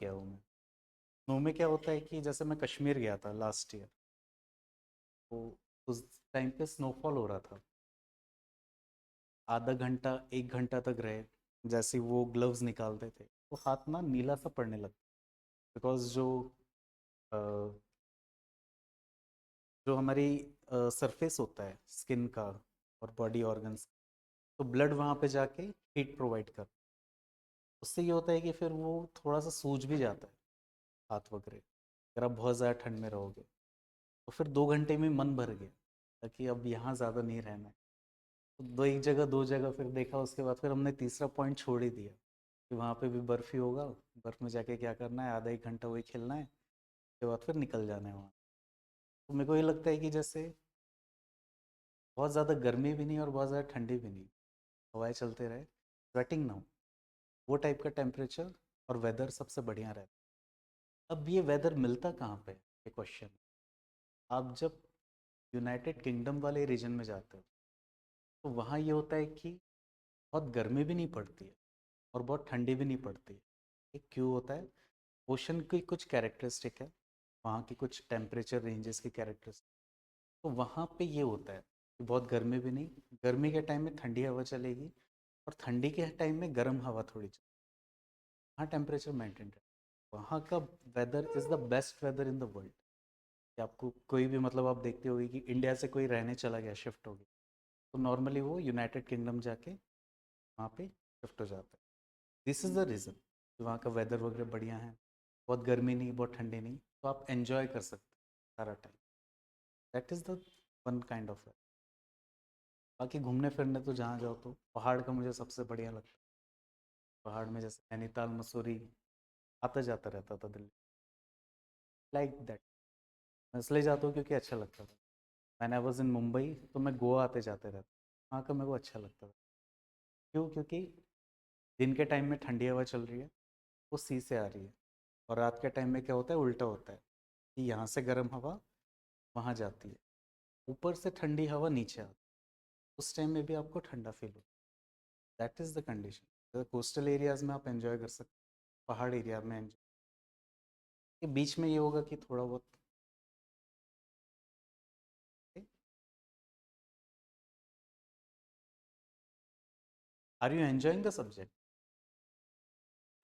गया हूँ मैं। स्नो में क्या होता है कि जैसे मैं कश्मीर गया था लास्ट ईयर, तो उस टाइम पे स्नोफॉल हो रहा था। आधा घंटा 1 घंटा तक रहे। जैसे ही वो ग्लव्स निकालते थे तो हाथ ना नीला सा पड़ने लगता, बिकॉज अ, जो हमारी सरफेस होता है स्किन का और बॉडी ऑर्गन्स, तो ब्लड वहाँ पे जाके हीट प्रोवाइड कर, उससे ये होता है कि फिर वो थोड़ा सा सूज भी जाता है हाथ वगैरह, अगर आप बहुत ज़्यादा ठंड में रहोगे। तो फिर 2 घंटे में मन भर गया ताकि अब यहाँ ज़्यादा नहीं रहना है। तो दो, एक जगह दो जगह फिर देखा, उसके बाद फिर हमने तीसरा पॉइंट छोड़ ही दिया कि वहाँ पे भी बर्फ़ ही होगा। बर्फ़ में जाके क्या करना है, आधा 1 घंटा वही खेलना है, उसके बाद फिर निकल जाना है वहाँ। तो मेरे को ये लगता है कि जैसे बहुत ज़्यादा गर्मी भी नहीं और बहुत ज़्यादा ठंडी भी नहीं, हवाएं चलते रहे, स्वेटिंग ना हो, वो टाइप का टेम्परेचर और वेदर सबसे बढ़िया रहता है। अब ये वेदर मिलता कहाँ पे है, ये क्वेश्चन। आप जब यूनाइटेड किंगडम वाले रीजन में जाते हो तो वहाँ ये होता है कि बहुत गर्मी भी नहीं पड़ती है और बहुत ठंडी भी नहीं पड़ती है। ये क्यों होता है? ओशन की कुछ कैरेक्टरिस्टिक है, वहाँ की कुछ टेम्परेचर रेंजेस की कैरेक्टरिस्टिक। तो वहाँ पे ये होता है कि बहुत गर्मी भी नहीं, गर्मी के टाइम में ठंडी हवा चलेगी और ठंडी के टाइम में गर्म हवा थोड़ी चलेगी। वहाँ टेम्परेचर मेंटेन है। वहाँ का weather is the best weather in the world. कि आपको कोई भी, मतलब आप देखते होगे कि इंडिया से कोई रहने चला गया, शिफ्ट हो गया, तो नॉर्मली वो यूनाइटेड किंगडम जाके वहाँ पे शिफ्ट हो जाता है। दिस इज़ द रीज़न कि वहाँ का वेदर वगैरह बढ़िया है, बहुत गर्मी नहीं बहुत ठंडी नहीं, तो आप एन्जॉय कर सकते हैं सारा time. That is the one kind of. बाकी घूमने फिरने तो जहाँ जाओ तो पहाड़ का मुझे सबसे बढ़िया लगता है। पहाड़ में जैसे नैनीताल मसूरी, आता जाता रहता था दिल्ली, लाइक दैट। मैं इसलिए जाता हूँ क्योंकि अच्छा लगता था। मैंने वॉज इन मुंबई, तो मैं गोवा आते जाते रहता, वहाँ का मेरे को अच्छा लगता था। क्यों? क्योंकि दिन के टाइम में ठंडी हवा चल रही है, वो सी से आ रही है, और रात के टाइम में क्या होता है, उल्टा होता है कि यहाँ से गर्म हवा वहाँ जाती है, ऊपर से ठंडी हवा नीचे आती है। उस टाइम में भी आपको ठंडा फील होता है। That is the condition. Coastal areas में आप एंजॉय कर सकते हैं, पहाड़ एरिया में एंजॉय, के बीच में ये होगा कि थोड़ा बहुत। Are you enjoying the subject?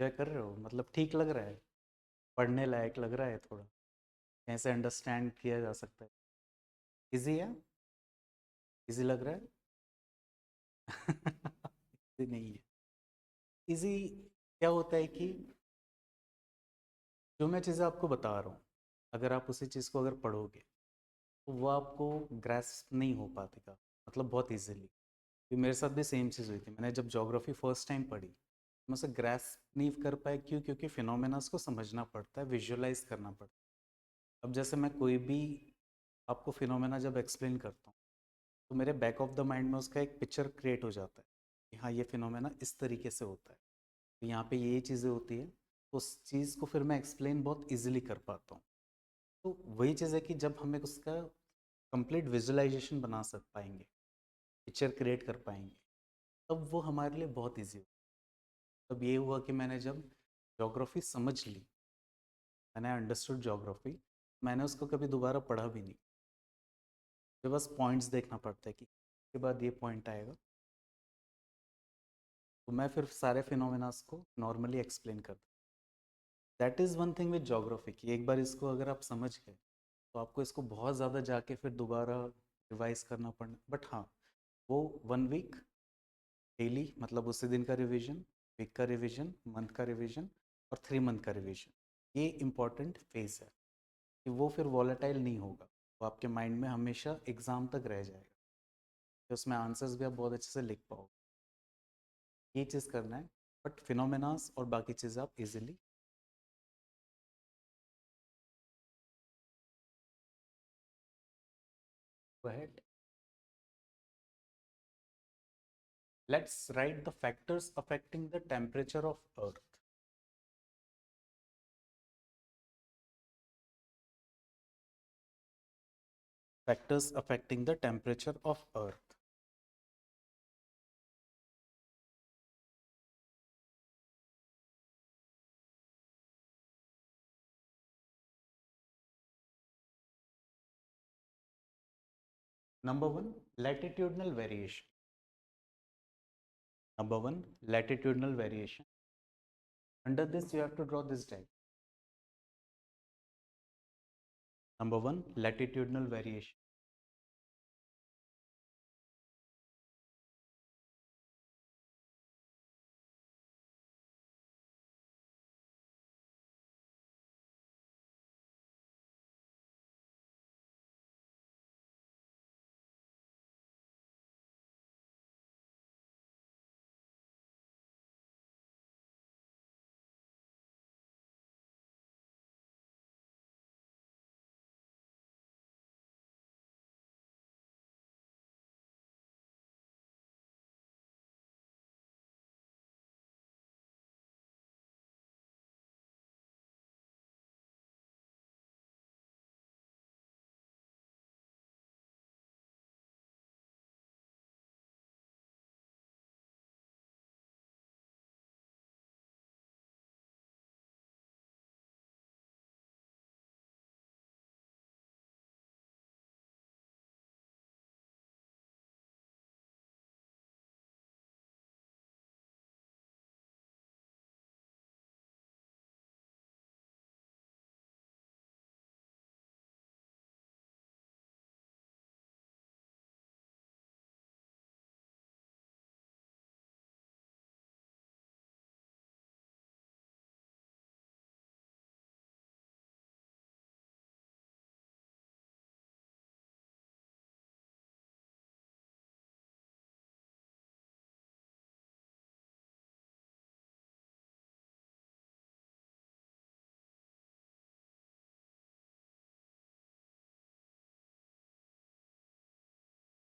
Enjoy कर रहे हो, मतलब ठीक लग रहा है, पढ़ने लायक लग रहा है, थोड़ा कैसे अंडरस्टैंड किया जा सकता है? इजी है? इजी लग रहा है? इजी नहीं है। इजी क्या होता है कि जो मैं चीज़ें आपको बता रहा हूँ, अगर आप उसी चीज़ को अगर पढ़ोगे तो वो आपको ग्रैस्प नहीं हो पाती का, मतलब बहुत इजीली। कि मेरे साथ भी सेम चीज़ हुई थी, मैंने जब ज्योग्राफी फर्स्ट टाइम पढ़ी, मैं उसे ग्रैस्प नहीं कर पाया। क्यों? क्योंकि फिनोमेनास को समझना पड़ता है, विजुअलाइज करना पड़ता है। अब जैसे मैं कोई भी आपको फिनोमेना जब एक्सप्लेन करता हूँ, तो मेरे बैक ऑफ द माइंड में उसका एक पिक्चर क्रिएट हो जाता है कि हाँ, ये फिनोमेना इस तरीके से होता है, तो यहाँ पे ये चीज़ें होती है, तो उस चीज़ को फिर मैं एक्सप्लेन बहुत इजीली कर पाता हूँ। तो वही चीज़ है कि जब हमें उसका कंप्लीट विजुअलाइजेशन बना सक पाएंगे, पिक्चर क्रिएट कर पाएंगे, तब वो हमारे लिए बहुत ईजी हो। तब ये हुआ कि मैंने जब ज्योग्राफी समझ ली, मैंने अंडरस्टूड ज्योग्राफी, मैंने उसको कभी दोबारा पढ़ा भी नहीं। तो बस पॉइंट्स देखना पड़ता है कि इसके बाद ये पॉइंट आएगा, तो मैं फिर सारे फिनोमेनास को नॉर्मली एक्सप्लेन कर दूँ। That is one thing with geography कि एक बार इसको अगर आप समझ गए तो आपको इसको बहुत ज़्यादा जाके फिर दोबारा रिवाइज करना पड़ना, बट हाँ, वो 1 वीक डेली, मतलब उसी दिन का रिवीजन, वीक का रिवीजन, मंथ का रिवीजन और 3 मंथ का रिवीजन, ये इम्पॉर्टेंट फेज है कि वो फिर वॉलेटाइल नहीं होगा, वो आपके माइंड में हमेशा एग्ज़ाम तक रह जाएगा, कि उसमें आंसर्स भी आप बहुत अच्छे से लिख पाओगे। ये चीज़ करना है, बट फिनोमेनास और बाकी चीज़ें आप easily. Go ahead, let's write the factors affecting the temperature of earth. Factors affecting the temperature of earth. Number one, latitudinal variation. Number one, latitudinal variation. Under this, you have to draw this diagram. Number one, latitudinal variation.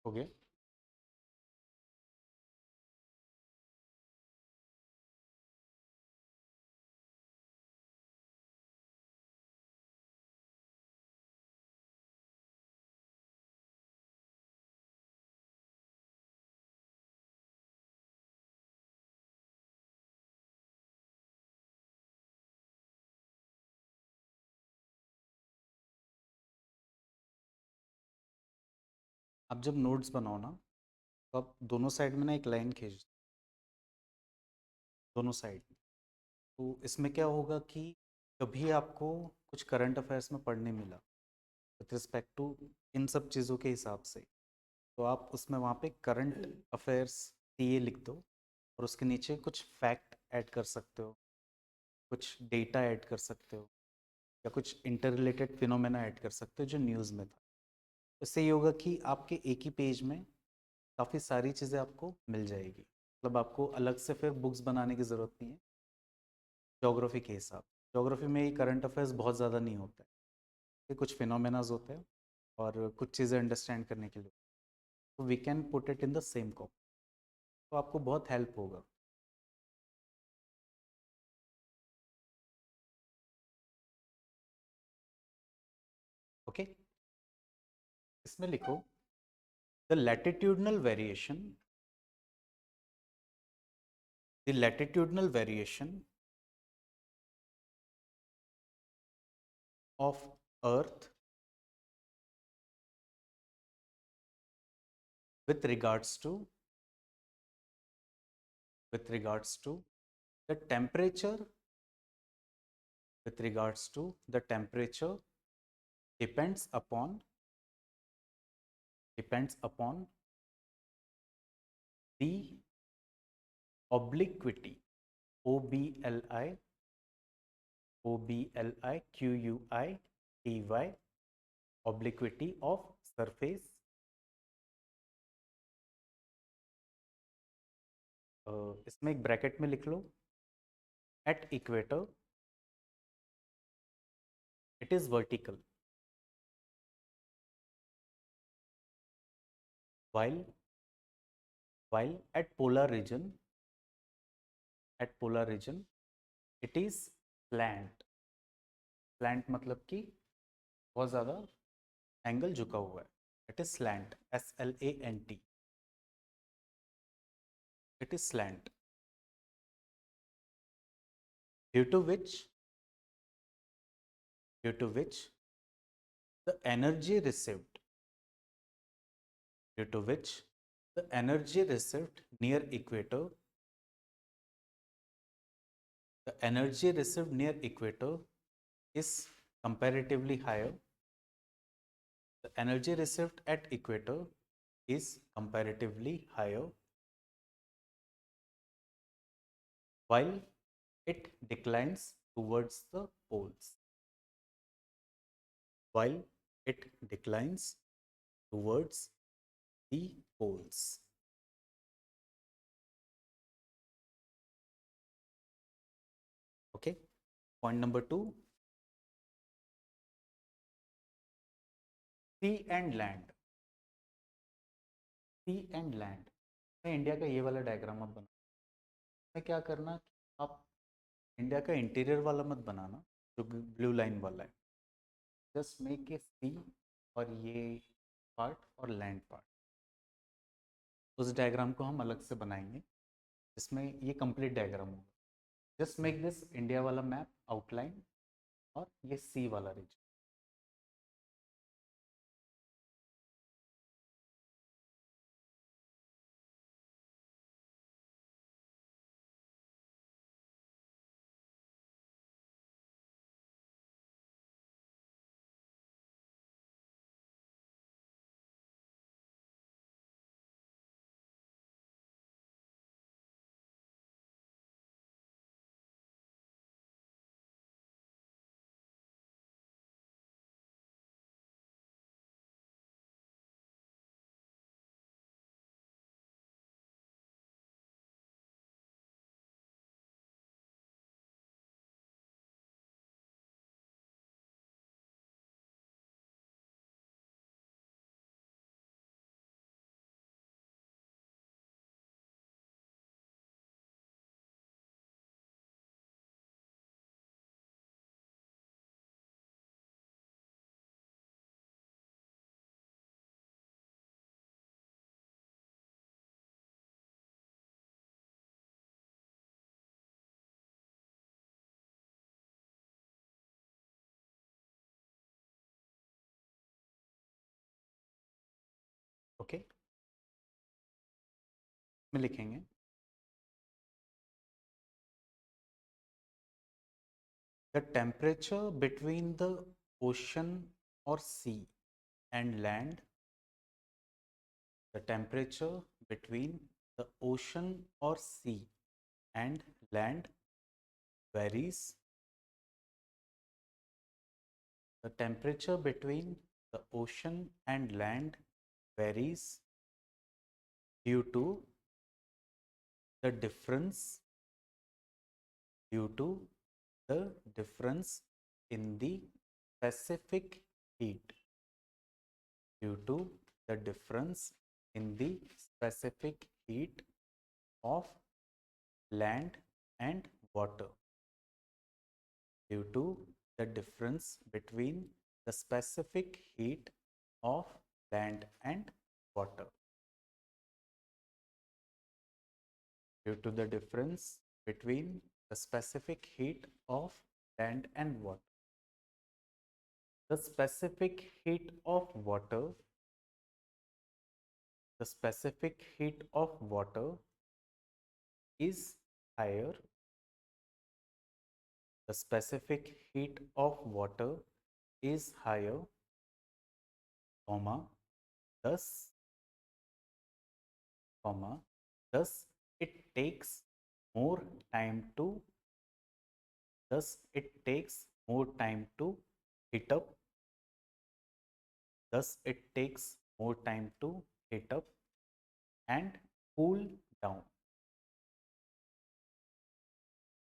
Okay. आप जब notes बनाओ ना, तो आप दोनों side में ना एक लाइन खींच, दोनों साइड। तो इसमें क्या होगा कि कभी आपको कुछ करंट अफेयर्स में पढ़ने मिला विथ रिस्पेक्ट टू इन सब चीज़ों के हिसाब से, तो आप उसमें वहाँ पे करंट अफेयर्स सीए लिख दो और उसके नीचे कुछ फैक्ट ऐड कर सकते हो, कुछ डेटा ऐड कर सकते हो, या कुछ इंटर रिलेटेड फिनोमेना ऐड कर सकते हो जो न्यूज़ में था। इससे ये होगा कि आपके एक ही पेज में काफ़ी सारी चीज़ें आपको मिल जाएगी, मतलब आपको अलग से फिर बुक्स बनाने की ज़रूरत नहीं है। ज्योग्राफी के हिसाब, ज्योग्राफी में ये करंट अफेयर्स बहुत ज़्यादा नहीं होता है, ये कुछ फिनोमेनाज होते हैं और कुछ चीज़ें अंडरस्टैंड करने के लिए, तो we can put it in the same copy, तो आपको बहुत हेल्प होगा। ओके, इसमें लिखो the latitudinal variation, the latitudinal variation of earth with regards to, with regards to the temperature, with regards to the temperature depends upon, depends upon the obliquity, OBLI, OBLIQUITY, obliquity of surface, इसमें एक bracket में लिख लो, at equator it is vertical, while at polar region, at polar region it is slant, slant मतलब कि बहुत ज़्यादा angle झुका हुआ है, it is slant, SLANT, it is slant, due to which, due to which the energy received, due to which the energy received near equator, is comparatively higher. The energy received at equator is comparatively higher, while it declines towards the poles. While it declines towards the poles. Okay. Point number 2, sea and land. Sea and land में India का ये वाला diagram आप बना, में क्या करना, आप इंडिया का इंटीरियर वाला मत बनाना जो ब्लू लाइन वाला है, जस्ट मेक ए सी और ये पार्ट और लैंड पार्ट, उस डायग्राम को हम अलग से बनाएंगे इसमें ये कंप्लीट डायग्राम होगा। जस्ट मेक दिस इंडिया वाला मैप आउटलाइन और ये सी वाला रीजन। ओके, में लिखेंगे the temperature between the ocean or sea and land, the temperature between the ocean or sea and land varies. The temperature between the ocean and land varies due to the difference due to the difference in the specific heat, due to the difference in the specific heat of land and water, due to the difference between the specific heat of land and water, due to the difference between the specific heat of land and water. The specific heat of water, the specific heat of water is higher. The specific heat of water is higher, comma, thus, comma, thus it takes more time to, thus it takes more time to heat up, thus it takes more time to heat up and cool down.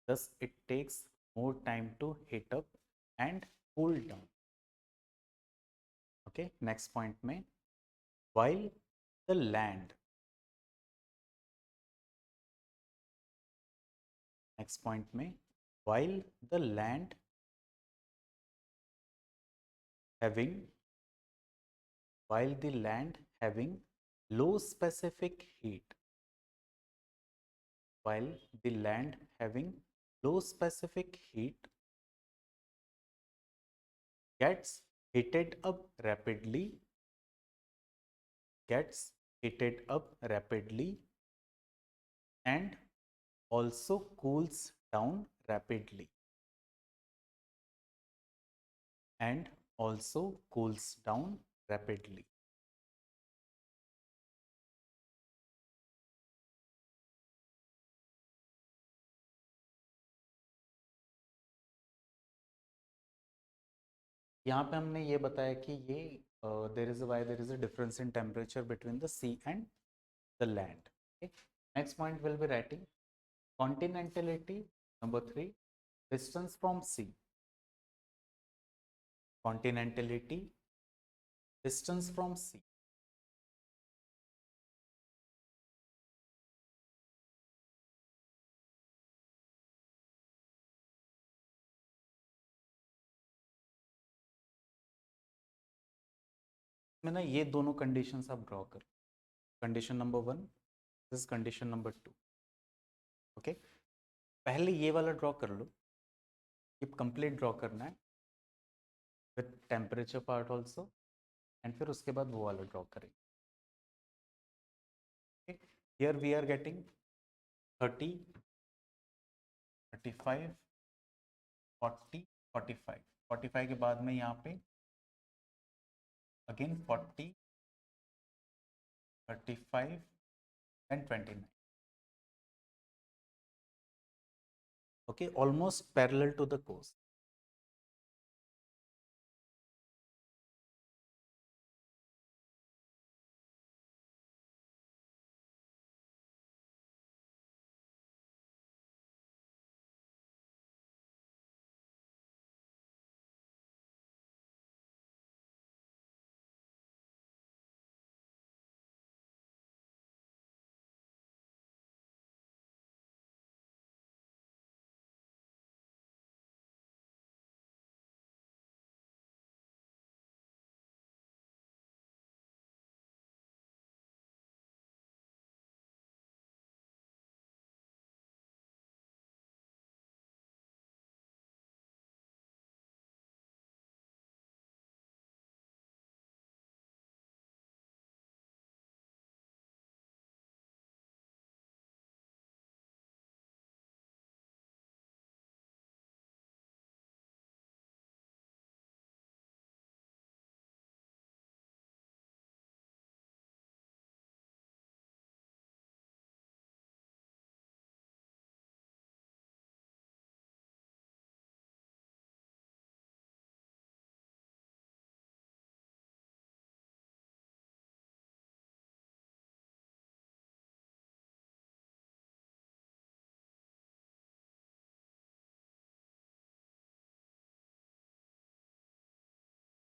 Thus it takes more time to heat up and cool down. Okay, next point में, while the land, next point में, while the land having, while the land having low specific heat, while the land having low specific heat gets heated up rapidly, gets heated up rapidly and also cools down rapidly and also cools down rapidly. यहाँ पे हमने ये बताया कि ये there is a difference in temperature between the sea and the land. Next point will be writing continentality. Number 3, distance from sea. Continentality, distance from sea. में ना ये दोनों कंडीशंस आप ड्रॉ कर. Condition number 1, this condition number 2. Okay, पहले ये वाला draw कर लो. ये कंप्लीट ड्रॉ करना है with temperature part also and फिर उसके बाद वो वाला ड्रॉ करेंगे. Here we are getting 30, 35, 40, 45. 45 के बाद में यहाँ पे again 40, 35 and 29. okay, almost parallel to the coast.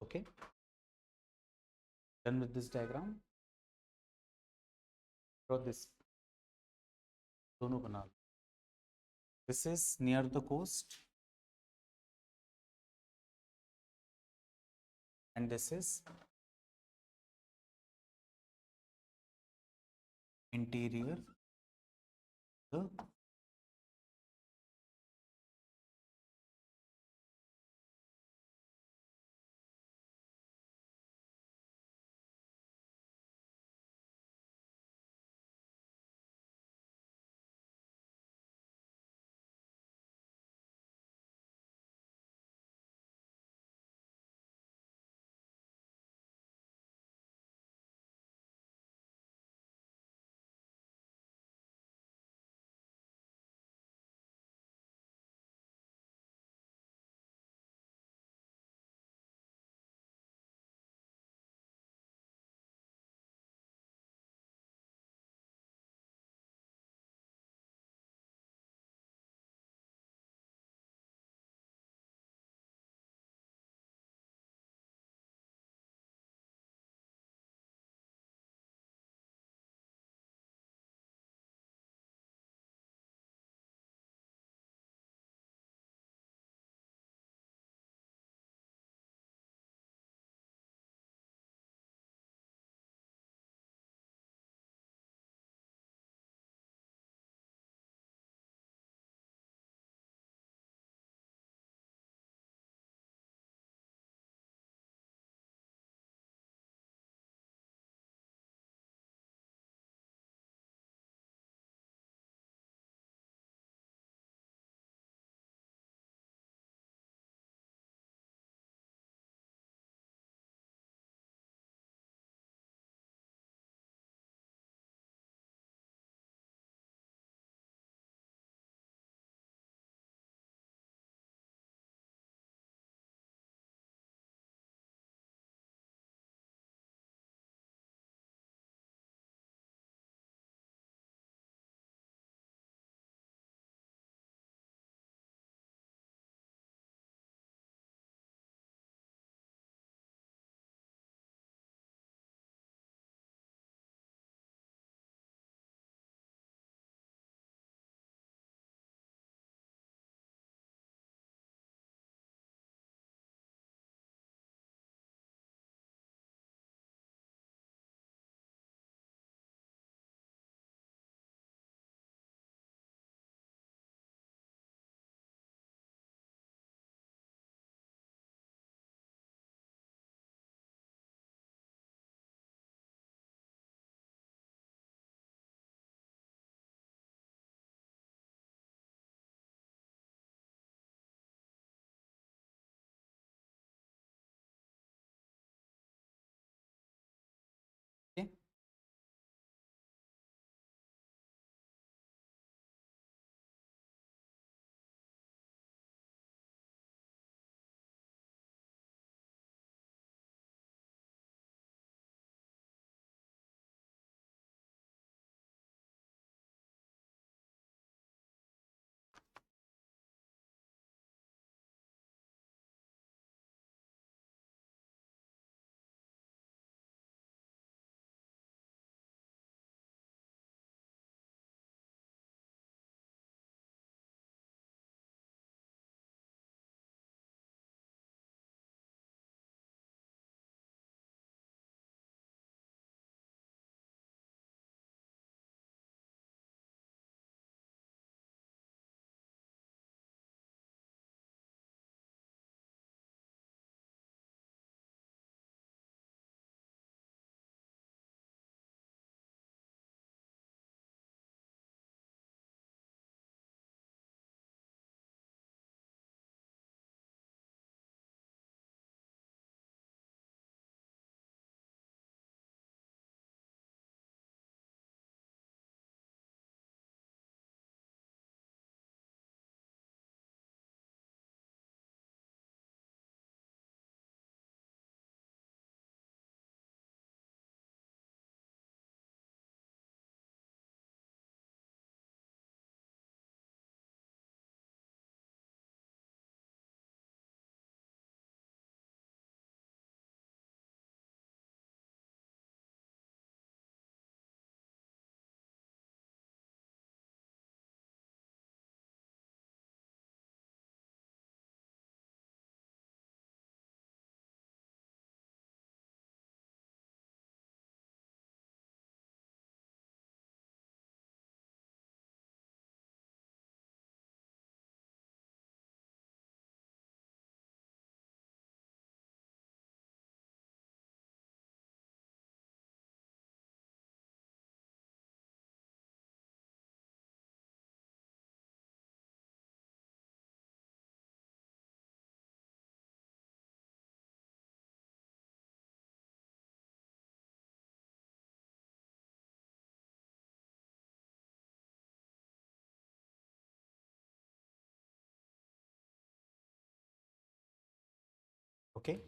Okay, done with this diagram. Draw this. दोनों बना लो. This is near the coast and this is interior the Okay.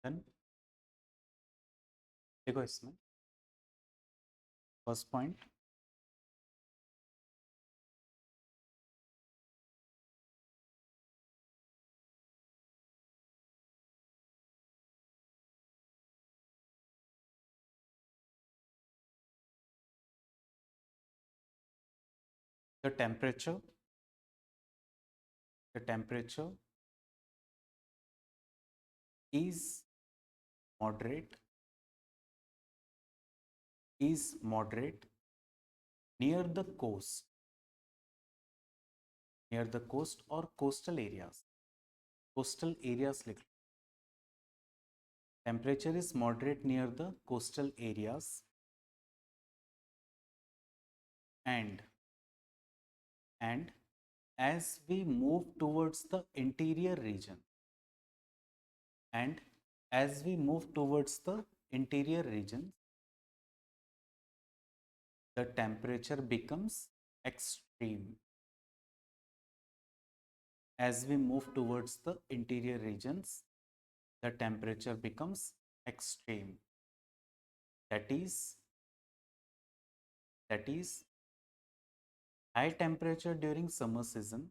Then देखो इसमें first point, the temperature, the temperature is moderate, is moderate near the coast, near the coast or coastal areas. Coastal areas लिख लो. Temperature is moderate near the coastal areas and as we move towards the interior region and as we move towards the interior region, the temperature becomes extreme. As we move towards the interior regions, the temperature becomes extreme. That is high temperature during summer season,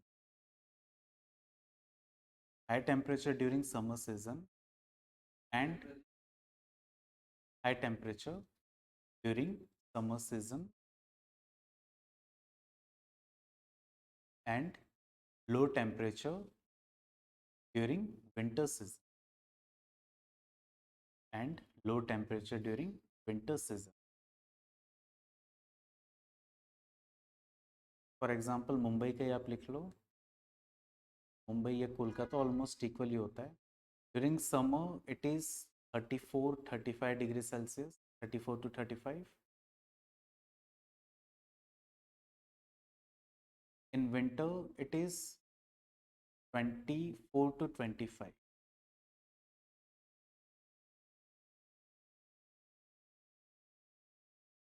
high temperature during summer season and high temperature during summer season and low temperature during winter season and low temperature during winter season. For example Mumbai का ही आप लिख लो, मुंबई या Kolkata almost equally होता है. During summer it is 34-35 degree Celsius, 34 to 35. In winter it is 24 to 25.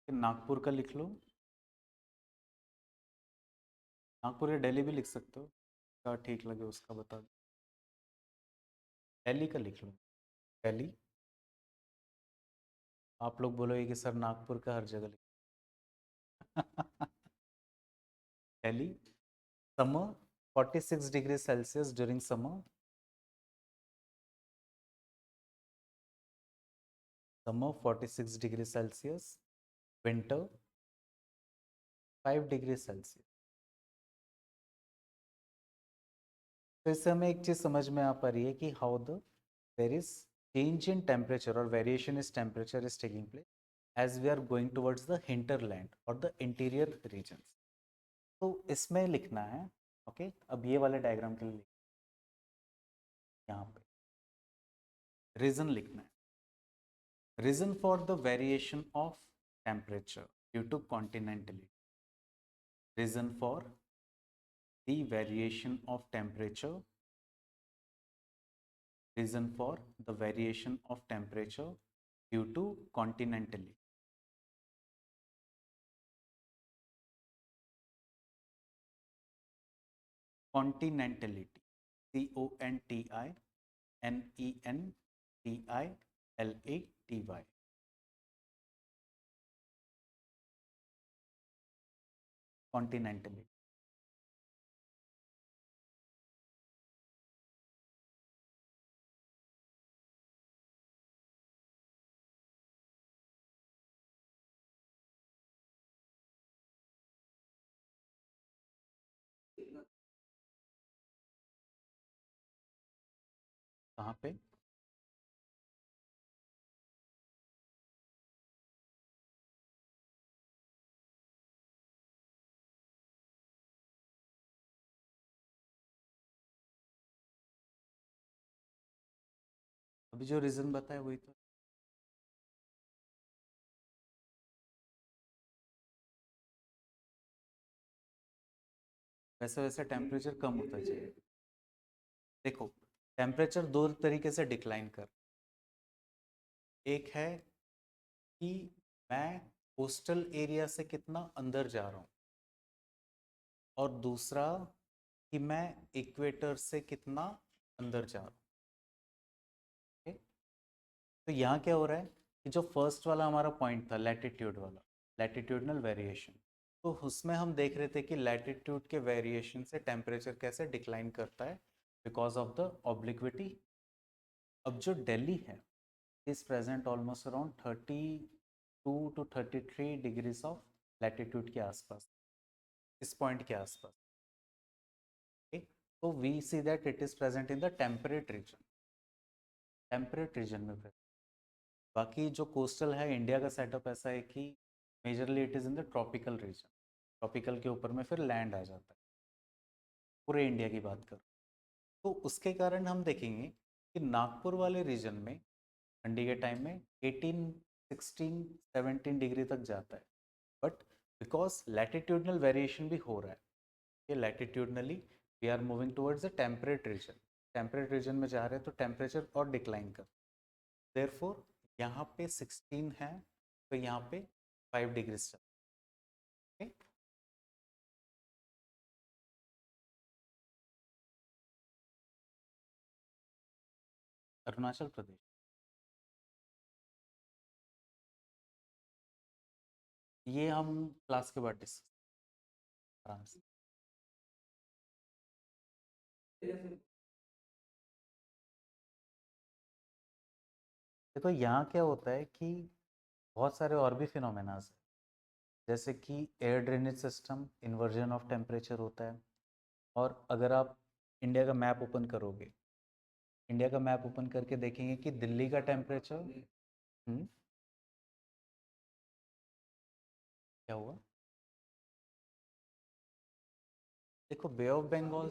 Nagpur का लिख लो, नागपुर या दिल्ली भी लिख सकते हो, क्या ठीक लगे उसका बता दो. दिल्ली का लिख लो, दिल्ली. आप लोग बोलोगे कि सर नागपुर का हर जगह लिख. Delhi summer 46 degree Celsius during summer, summer 46 degree Celsius, winter 5 degree Celsius. तो इससे हमें एक चीज समझ में आ पा रही है कि how the there is change in temperature और variation is temperature is taking place as we are going towards the hinterland और द इंटीरियर रीजन्स. तो इसमें लिखना है. ओके अब ये वाले डायग्राम के लिए यहाँ पे रीजन लिखना है. Reason for the variation of temperature due to continentally, reason for the variation of temperature, reason for the variation of temperature due to continentally. Continentality, CONTINENTILATY, continentality. कहाँ पे? अभी जो रीजन बताया वही तो। वैसे वैसे टेम्परेचर कम होता जाएगा। देखो, टेम्परेचर दो तरीके से डिक्लाइन कर, एक है कि मैं कोस्टल एरिया से कितना अंदर जा रहा हूँ, और दूसरा कि मैं इक्वेटर से कितना अंदर जा रहा हूँ। ठीक? तो यहाँ क्या हो रहा है कि जो फर्स्ट वाला हमारा पॉइंट था, लैटिट्यूड वाला, लैटिट्यूडनल वेरिएशन, तो उसमें हम देख रहे थे कि लैटिट्यूड के वेरिएशन से टेम्परेचर कैसे डिक्लाइन करता है बिकॉज ऑफ द ऑब्लिक्विटी। अब जो दिल्ली है is present almost around 32 to 33 degrees of latitude के आसपास, इस पॉइंट के आसपास। ठीक, तो we see that it is present in the temperate region, temperate region में present। बाकी जो कोस्टल है इंडिया का सेटअप ऐसा है कि majorly it is in the tropical region, tropical के ऊपर में फिर लैंड आ जाता है, पूरे इंडिया की बात करूँ तो उसके कारण हम देखेंगे कि नागपुर वाले रीजन में ठंडी के टाइम में 18, 16, 17 डिग्री तक जाता है, बट बिकॉज लैटिट्यूडनल वेरिएशन भी हो रहा है, ये latitudinally we are moving towards the temperate region, temperate region में जा रहे हैं तो टेम्परेचर और डिक्लाइन कर, देयरफॉर यहाँ पे 16 है तो यहाँ पे 5 डिग्रीज चल। अरुणाचल प्रदेश, ये हम क्लास के बाद डिस्कस आराम से। देखो यहाँ क्या होता है कि बहुत सारे और भी फिनोमेनाज है, जैसे कि air drainage system, inversion of temperature होता है। और अगर आप इंडिया का मैप ओपन करोगे, इंडिया का मैप ओपन करके देखेंगे कि दिल्ली का टेम्परेचर, क्या हुआ? देखो, बे ऑफ बंगाल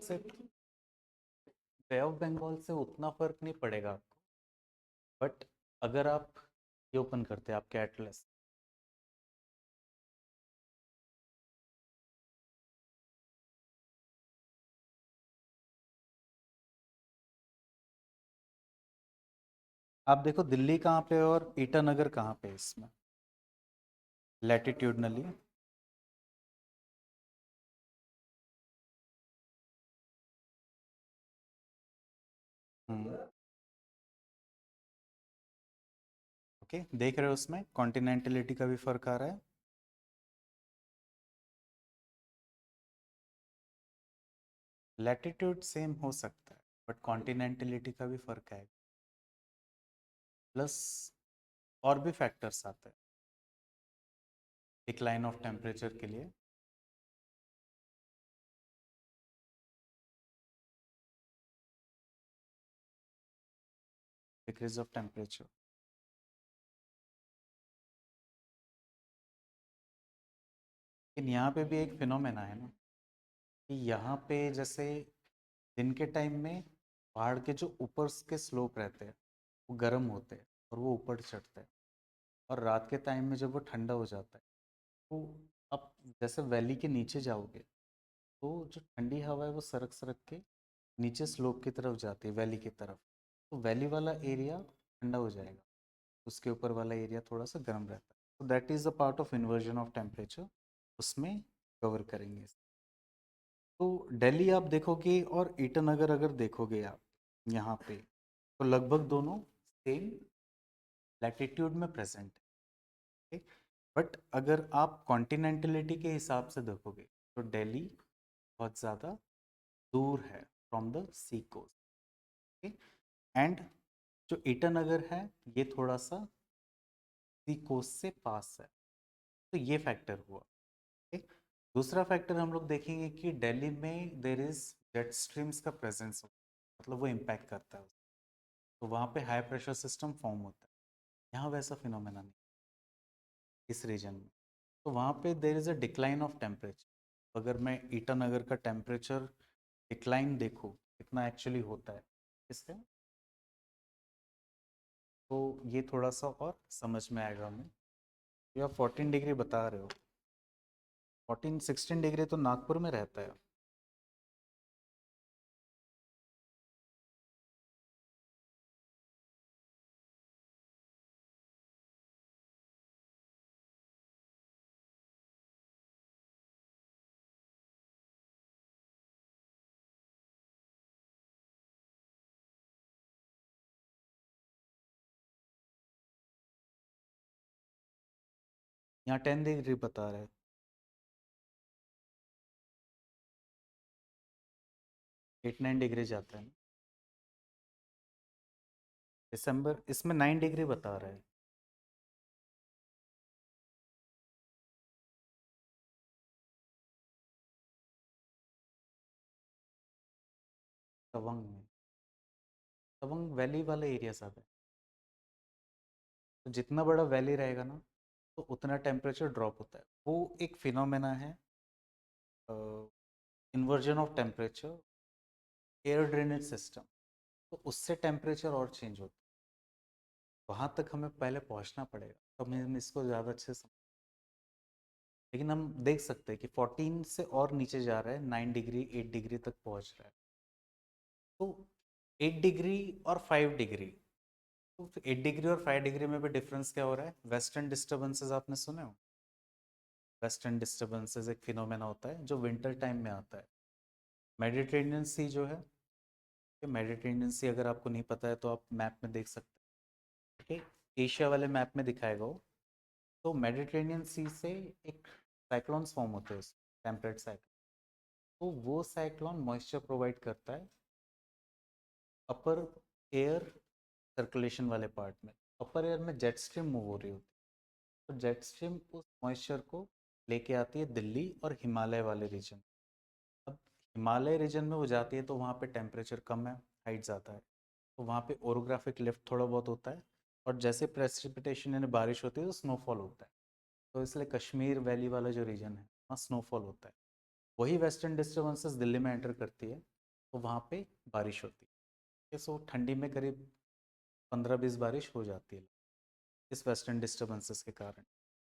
से उतना फर्क नहीं पड़ेगा आपको, बट अगर आप ये ओपन करते हैं आपके एटलस, आप देखो दिल्ली कहाँ पे है और ईटानगर कहाँ पे है इसमें लैटिट्यूडनली। ओके, देख रहे हो उसमें कॉन्टिनेंटलिटी का भी फर्क आ रहा है। लैटिट्यूड सेम हो सकता है बट कॉन्टिनेंटलिटी का भी फर्क है, प्लस और भी फैक्टर्स आते हैं डिक्लाइन ऑफ टेम्परेचर के लिए। डिक्रीज ऑफ टेम्परेचर, लेकिन यहाँ पे भी एक फिनोमेना है ना कि यहाँ पे जैसे दिन के टाइम में पहाड़ के जो ऊपर के स्लोप रहते हैं वो गर्म होते हैं और वो ऊपर चढ़ते हैं, और रात के टाइम में जब वो ठंडा हो जाता है तो आप जैसे वैली के नीचे जाओगे तो जो ठंडी हवा है वो सरक सरक के नीचे स्लोप की तरफ जाती है, वैली की तरफ, तो वैली वाला एरिया ठंडा हो जाएगा, उसके ऊपर वाला एरिया थोड़ा सा गर्म रहता है। तो that is the part of inversion of temperature, उसमें कवर करेंगे। तो दिल्ली आप देखोगे और ईटानगर अगर देखोगे आप यहाँ पे, तो लगभग दोनों सेम लैटिट्यूड में प्रेजेंट है। बट अगर आप कॉन्टिनेंटलिटी के हिसाब से देखोगे तो दिल्ली बहुत ज़्यादा दूर है from the sea coast. And जो ईटानगर है ये थोड़ा सा सी कोस्ट से पास है। तो ये फैक्टर हुआ। ठीक। दूसरा फैक्टर हम लोग देखेंगे कि दिल्ली में देर इज जेट स्ट्रीम्स का प्रेजेंस, मतलब वो इम्पैक्ट करता है, तो वहाँ पे हाई प्रेशर सिस्टम फॉर्म होता है। यहाँ वैसा फिनोमेना नहीं इस रीजन में। तो वहाँ पे there is a decline of temperature. अगर मैं ईटानगर का टेम्परेचर डिक्लाइन देखूँ कितना एक्चुअली होता है इससे, तो ये थोड़ा सा और समझ में आएगा हमें। ये आप 14 डिग्री बता रहे हो, 14-16 डिग्री तो नागपुर में रहता है, यहाँ 10 डिग्री बता रहे हैं। 8-9 डिग्री जाता है ना। दिसंबर इसमें 9 डिग्री बता रहा है तवंग में। तवंग वैली वाला एरिया सब है, तो जितना बड़ा वैली रहेगा ना तो उतना टेम्परेचर ड्रॉप होता है। वो एक फिनोमेना है, inversion of temperature, air drainage system, तो उससे टेम्परेचर और चेंज होता है। वहाँ तक हमें पहले पहुँचना पड़ेगा तो हम इसको ज़्यादा अच्छे से, लेकिन हम देख सकते हैं कि 14 से और नीचे जा रहा है, 9 डिग्री 8 डिग्री तक पहुँच रहा है। तो 8 डिग्री और 5 डिग्री, तो 8 डिग्री और 5 डिग्री में भी डिफरेंस क्या हो रहा है? वेस्टर्न डिस्टर्बेंसेस आपने सुने हो? वेस्टर्न डिस्टर्बेंसेस एक फिनोमेना होता है जो विंटर टाइम में आता है। मेडिटेरेनियन सी जो है, मेडिटेरेनियन सी अगर आपको नहीं पता है तो आप मैप में देख सकते हैं। ठीक है, एशिया वाले मैप में दिखाएगा वो। तो मेडिटेरेनियन सी से एक साइक्लोन्स फॉर्म होते हैं, टेम्परेट साइक्लोन। तो वो साइक्लोन मॉइस्चर प्रोवाइड करता है अपर एयर सर्कुलेशन वाले पार्ट में। अपर एयर में जेट स्ट्रीम मूव हो रही होती है, तो जेट स्ट्रीम उस मॉइस्चर को लेके आती है दिल्ली और हिमालय वाले रीजन। अब हिमालय रीजन में वो जाती है तो वहाँ पे टेम्परेचर कम है, हाइट ज़्यादा है, तो वहाँ पे ओरोग्राफिक लिफ्ट थोड़ा बहुत होता है, और जैसे प्रेसिपिटेशन यानी बारिश होती है तो स्नोफॉल होता है। तो इसलिए कश्मीर वैली वाला जो रीजन है वहाँ स्नोफॉल होता है। वही वेस्टर्न डिस्टर्बेंसेस दिल्ली में एंटर करती है तो वहाँ पे बारिश होती है। सो ठंडी में करीब 15-20 बारिश हो जाती है इस वेस्टर्न डिस्टर्बेंसेस के कारण।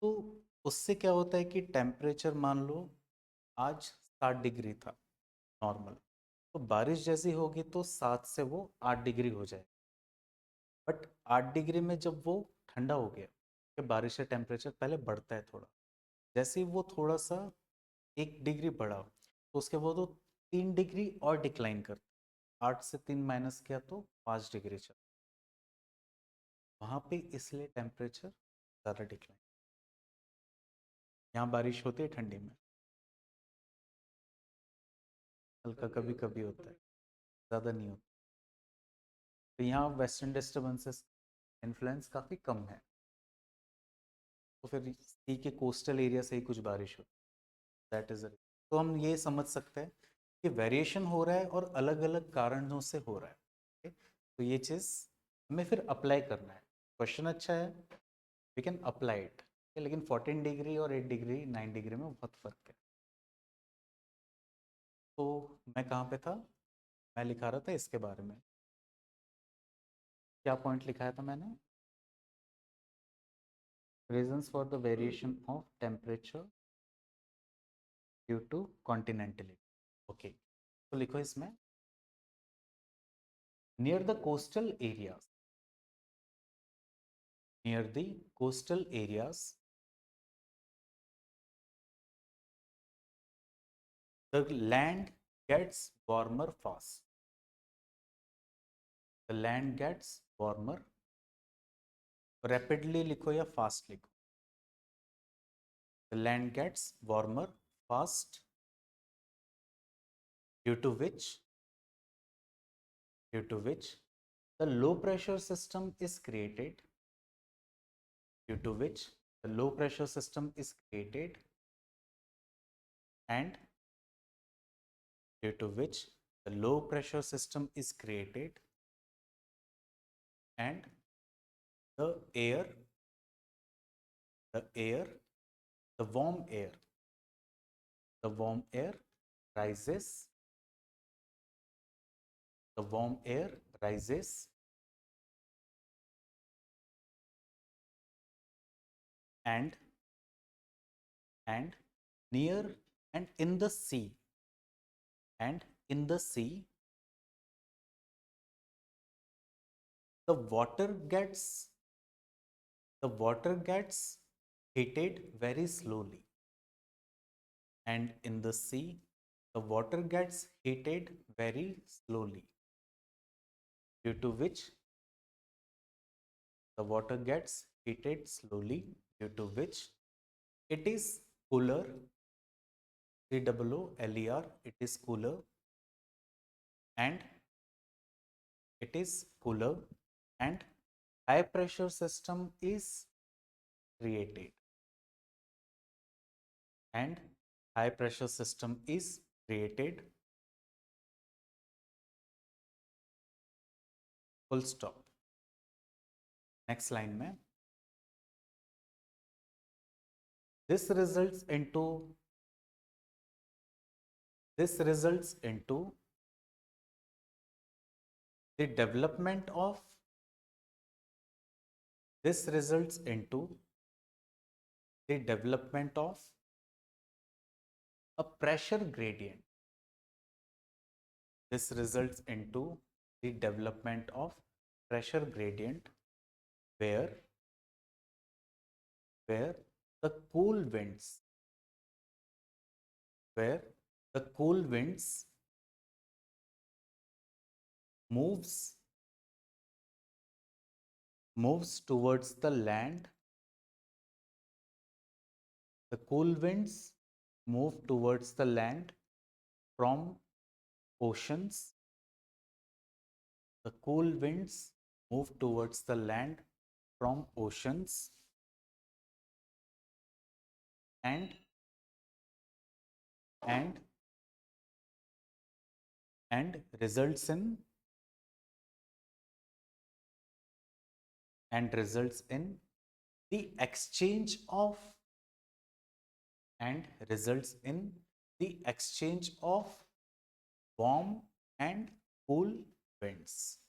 तो उससे क्या होता है कि टेम्परेचर मान लो आज 60 डिग्री था नॉर्मल, तो बारिश जैसी होगी तो 7 से वो 8 डिग्री हो जाए। बट 8 डिग्री में जब वो ठंडा हो गया, कि बारिश से टेम्परेचर पहले बढ़ता है थोड़ा, जैसे ही वो थोड़ा सा 1 डिग्री बढ़ा तो उसके बाद वो 3 डिग्री और डिक्लाइन करता, 8 से 3 माइनस किया तो 5 डिग्री चल वहाँ पे, इसलिए टेम्परेचर ज़्यादा डिक्लाइन। यहाँ बारिश होती है ठंडी में, हल्का कभी कभी होता है, ज़्यादा नहीं होता। तो यहाँ वेस्टर्न डिस्टर्बेंसेस इन्फ्लुएंस काफ़ी कम है, तो फिर सी के कोस्टल एरिया से ही कुछ बारिश होती है, दैट इज। तो हम ये समझ सकते हैं कि वेरिएशन हो रहा है और अलग अलग कारणों से हो रहा है। ठीक? तो ये चीज़ हमें फिर अप्लाई करना है। क्वेश्चन अच्छा है, वी कैन अप्लाई इट। लेकिन 14 डिग्री और 8 डिग्री 9 डिग्री में बहुत फर्क है। तो मैं कहाँ पे था? मैं लिखा रहा था इसके बारे में। क्या पॉइंट लिखाया था मैंने? Reasons for the variation of temperature due to continentally. Okay, तो लिखो इसमें, near the coastal areas, near the coastal areas, the land gets warmer fast. The land gets warmer. Rapidly लिखो या fast लिखो. The land gets warmer fast, due to which the low pressure system is created, due to which the low pressure system is created, and due to which the low pressure system is created, and the air, the warm air rises, the warm air rises and near and in the sea, the water gets heated very slowly, and in the sea the water gets heated very slowly, due to which the water gets heated slowly, due to which it is cooler, COOLER, it is cooler, and high pressure system is created, and high pressure system is created, full stop. Next line में this results into the development of a pressure gradient. This results into the development of pressure gradient where the cool winds moves towards the land. The cool winds move towards the land from oceans. The cool winds move towards the land from oceans and results in the exchange of warm and cool winds.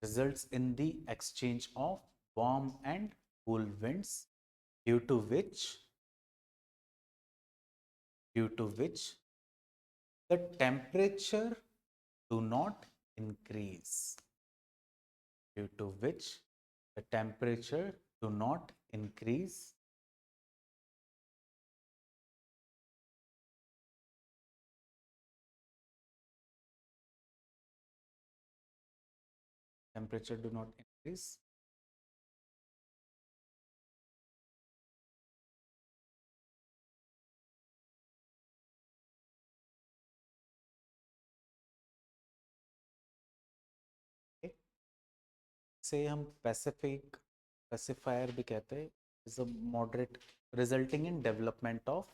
Results in the exchange of warm and cool winds, due to which the temperature do not increase. Due to which the temperature do not increase. Temperature do not increase. से हम specifier भी कहते हैं, is a moderate resulting in development of,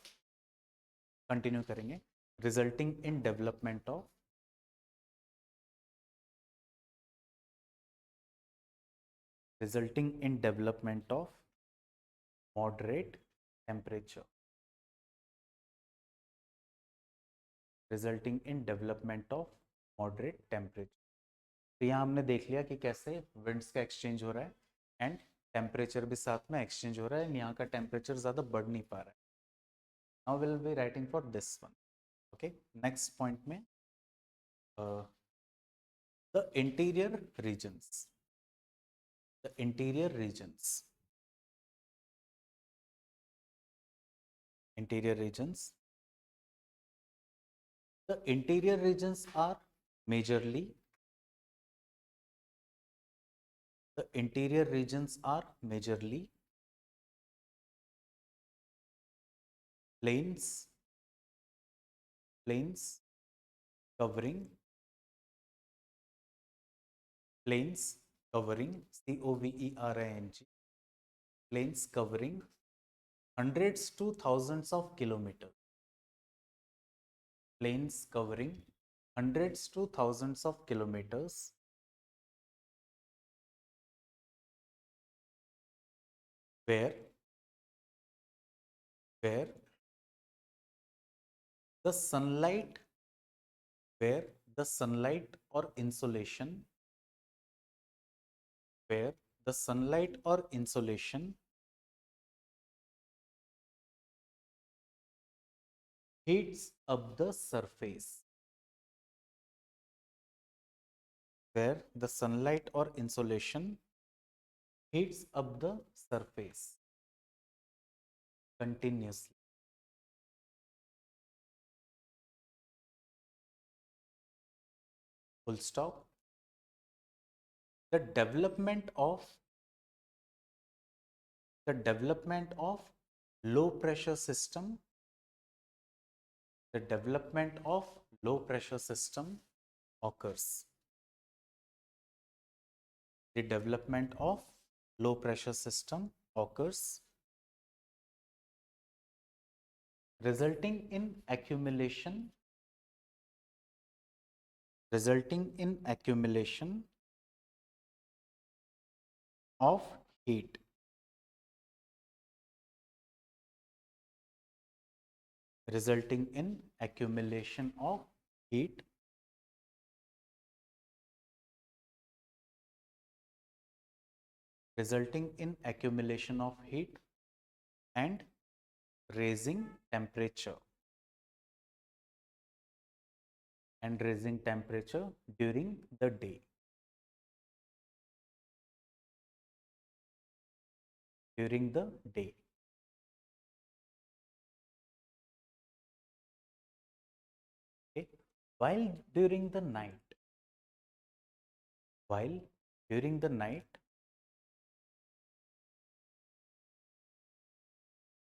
continue करेंगे, resulting in development of moderate temperature. Resulting in development of moderate temperature. तो यहाँ हमने देख लिया कि कैसे विंड्स का एक्सचेंज हो रहा है एंड टेम्परेचर भी साथ में एक्सचेंज हो रहा है, यहाँ का टेम्परेचर ज़्यादा बढ़ नहीं पा रहा है. Now will be writing for this one. Okay, next point में the interior regions. interior regions. The interior regions are majorly plains plains covering plains covering COVERING, plains covering hundreds to thousands of kilometers, plains covering hundreds to thousands of kilometers, where where the sunlight where the sunlight or insolation where the sunlight or insolation heats up the surface, where the sunlight or insolation heats up the surface continuously. Full stop. The development of low pressure system the development of low pressure system occurs. The development of low pressure system occurs, resulting in accumulation of heat, resulting in accumulation of heat and raising temperature during the day. Okay. While during the night,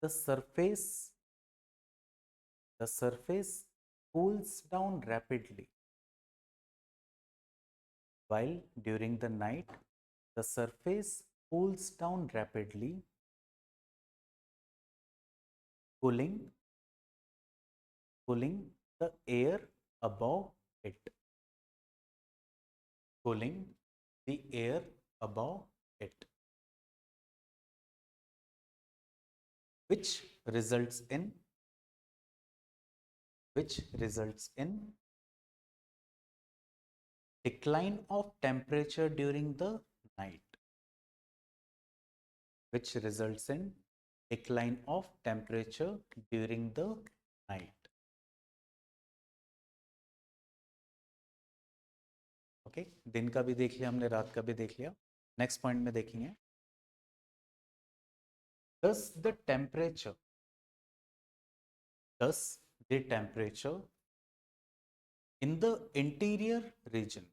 the surface cools down rapidly. While during the night, the surface cools down rapidly, cooling the air above it. Cooling the air above it, which results in decline of temperature during the night, okay दिन का भी देख लिया हमने, रात का भी देख लिया. नेक्स्ट पॉइंट में देखेंगे. Thus the temperature in the interior region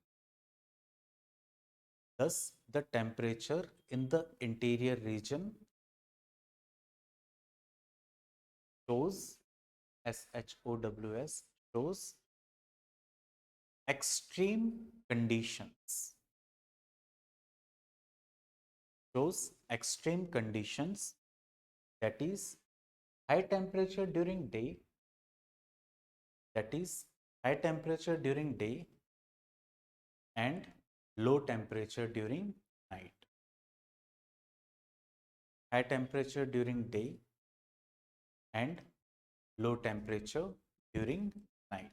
shows shows extreme conditions that is high temperature during day and low temperature during night. High temperature during day and low temperature during night.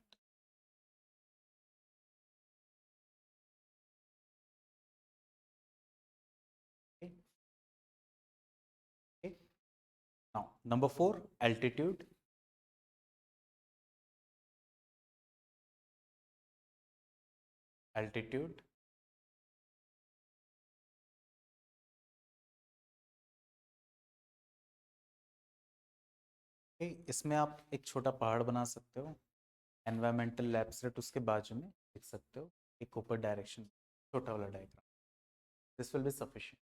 Okay. Okay. Now, number 4, altitude. इसमें आप एक छोटा पहाड़ बना सकते हो, environmental lab set उसके बाजू में लिख सकते हो, एक ऊपर डायरेक्शन, छोटा वाला diagram, this will be sufficient.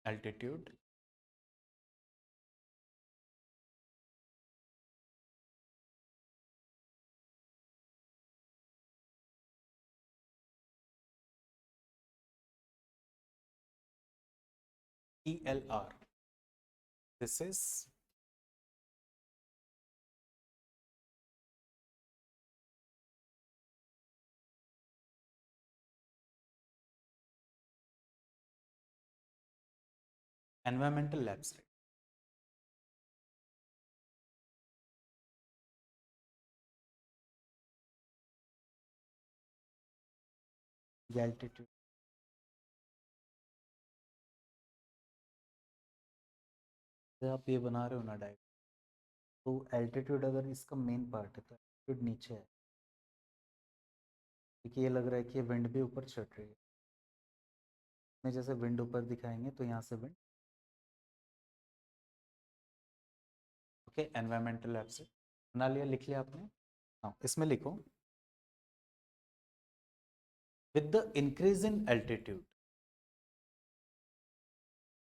Altitude, ELR, this is environmental lab set. ये एल्टीट्यूड, आप ये बना रहे हो ना डायग्राम, तो एल्टीट्यूड अगर इसका मेन पार्ट है तो एल्टीट्यूड नीचे है, क्योंकि ये लग रहा है कि ये विंड भी ऊपर चढ़ रही है। मैं जैसे विंड ऊपर दिखाएंगे तो यहाँ से wind, okay. Environmental lab set बना लिया, लिख लिया आपने। हाँ, इसमें लिखो with the increase in altitude,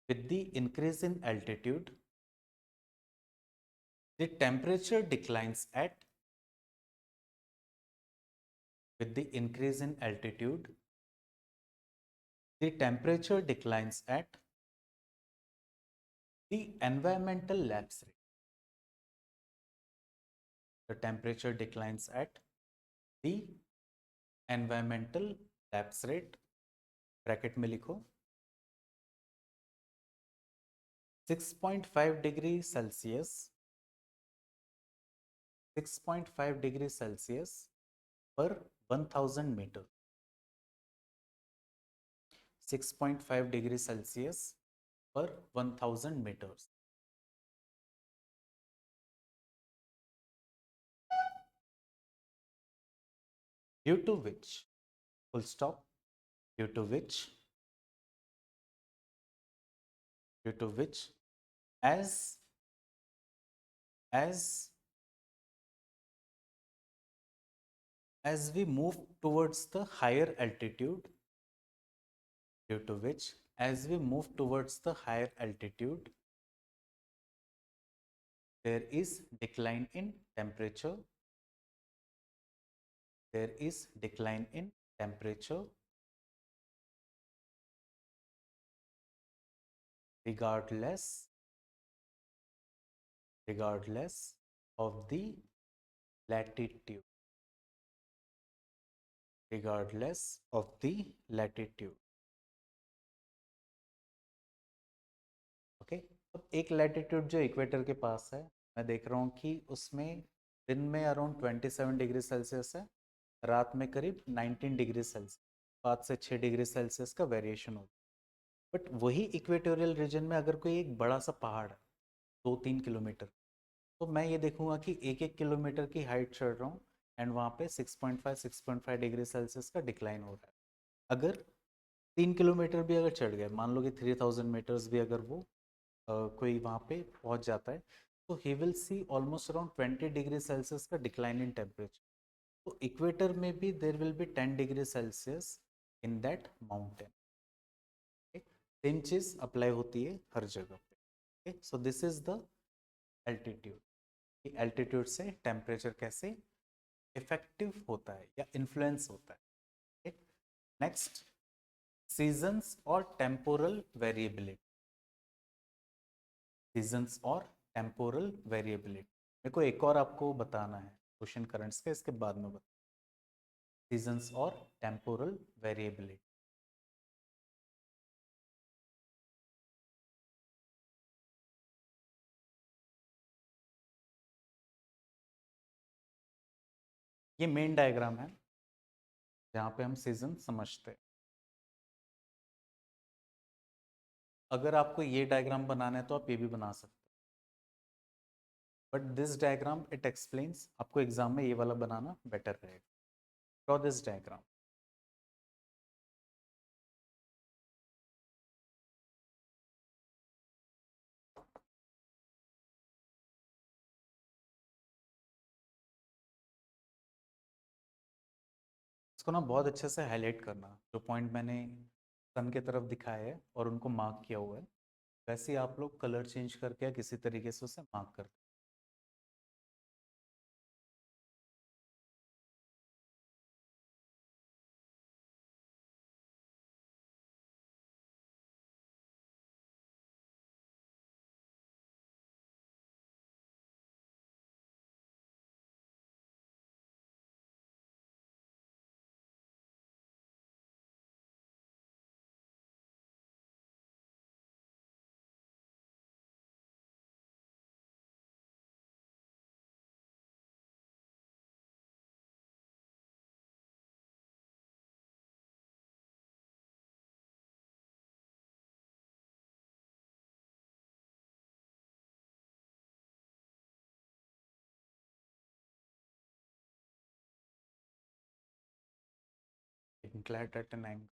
with the increase in altitude, the temperature declines at, with the increase in altitude, the temperature declines at the environmental lapse rate. The temperature declines at the environmental lapse rate, bracket में लिखो 6.5 degree Celsius, 6.5 degree Celsius पर 1000 metre, 6.5 degree Celsius per 1000 meters, due to which, full stop, due to which, due to which, as as as we move towards the higher altitude, due to which, as we move towards the higher altitude, there is decline in temperature, there is decline in temperature, regardless of the latitude, regardless of the latitude, okay. अब एक latitude जो equator के पास है, मैं देख रहा हूँ कि उसमें दिन में अराउंड 27 डिग्री सेल्सियस है, रात में करीब 19 डिग्री सेल्सियस, 5 से 6 डिग्री सेल्सियस का वेरिएशन होता है। बट वही इक्वेटोरियल रीजन में अगर कोई एक बड़ा सा पहाड़ है 2-3 किलोमीटर, तो मैं ये देखूंगा कि 1-1 किलोमीटर की हाइट चढ़ रहा हूँ एंड वहाँ पे 6.5 डिग्री सेल्सियस का डिक्लाइन हो रहा है। अगर 3 किलोमीटर भी अगर चढ़ गए, मान लो कि 3000 मीटर्स भी अगर वो कोई वहाँ पे पहुँच जाता है, तो he will see almost around 20 degree Celsius का डिक्लाइन इन टेम्परेचर। तो इक्वेटर में भी there will be 10 degree Celsius in that mountain. Same चीज अप्लाई होती है हर जगह पे। सो this is the altitude. Altitude से टेम्परेचर कैसे इफेक्टिव होता है या इन्फ्लुएंस होता है। नेक्स्ट, सीजन्स और टेम्पोरल वेरिएबिलिटी, सीजन्स और टेम्पोरल वेरिएबिलिटी। मेरे को एक और आपको बताना है ओशन करंट्स का, इसके बाद में बता, सीजन्स और टेम्पोरल वेरिएबिलिटी। ये मेन डायग्राम है जहाँ पे हम सीजन समझते हैं। अगर आपको ये डायग्राम बनाना है तो आप ये भी बना सकते हो, but this diagram it explains, आपको एग्जाम में ये वाला बनाना बेटर रहेगा। Draw this diagram. इसको ना बहुत अच्छे से हाईलाइट करना, जो पॉइंट मैंने सन की तरफ दिखाया है और उनको मार्क किया हुआ है, वैसे ही आप लोग कलर चेंज करके या किसी तरीके से उसे मार्क कर। Inclined at an angle.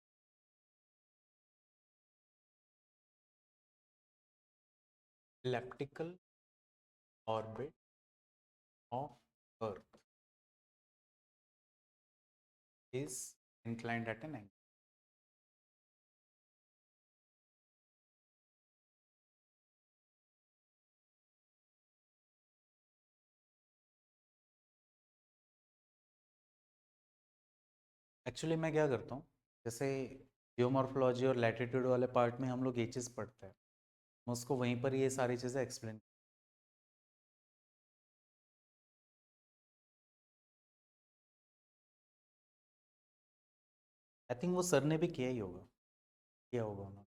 Elliptical orbit of Earth is inclined at an angle. Actually मैं क्या करता हूँ, जैसे जियोमॉर्फोलॉजी और लैटिट्यूड वाले पार्ट में हम लोग ये चीज़ पढ़ते हैं, मैं उसको वहीं पर ये सारी चीज़ें एक्सप्लेन। आई थिंक वो सर ने भी किया ही होगा, किया होगा उन्होंने।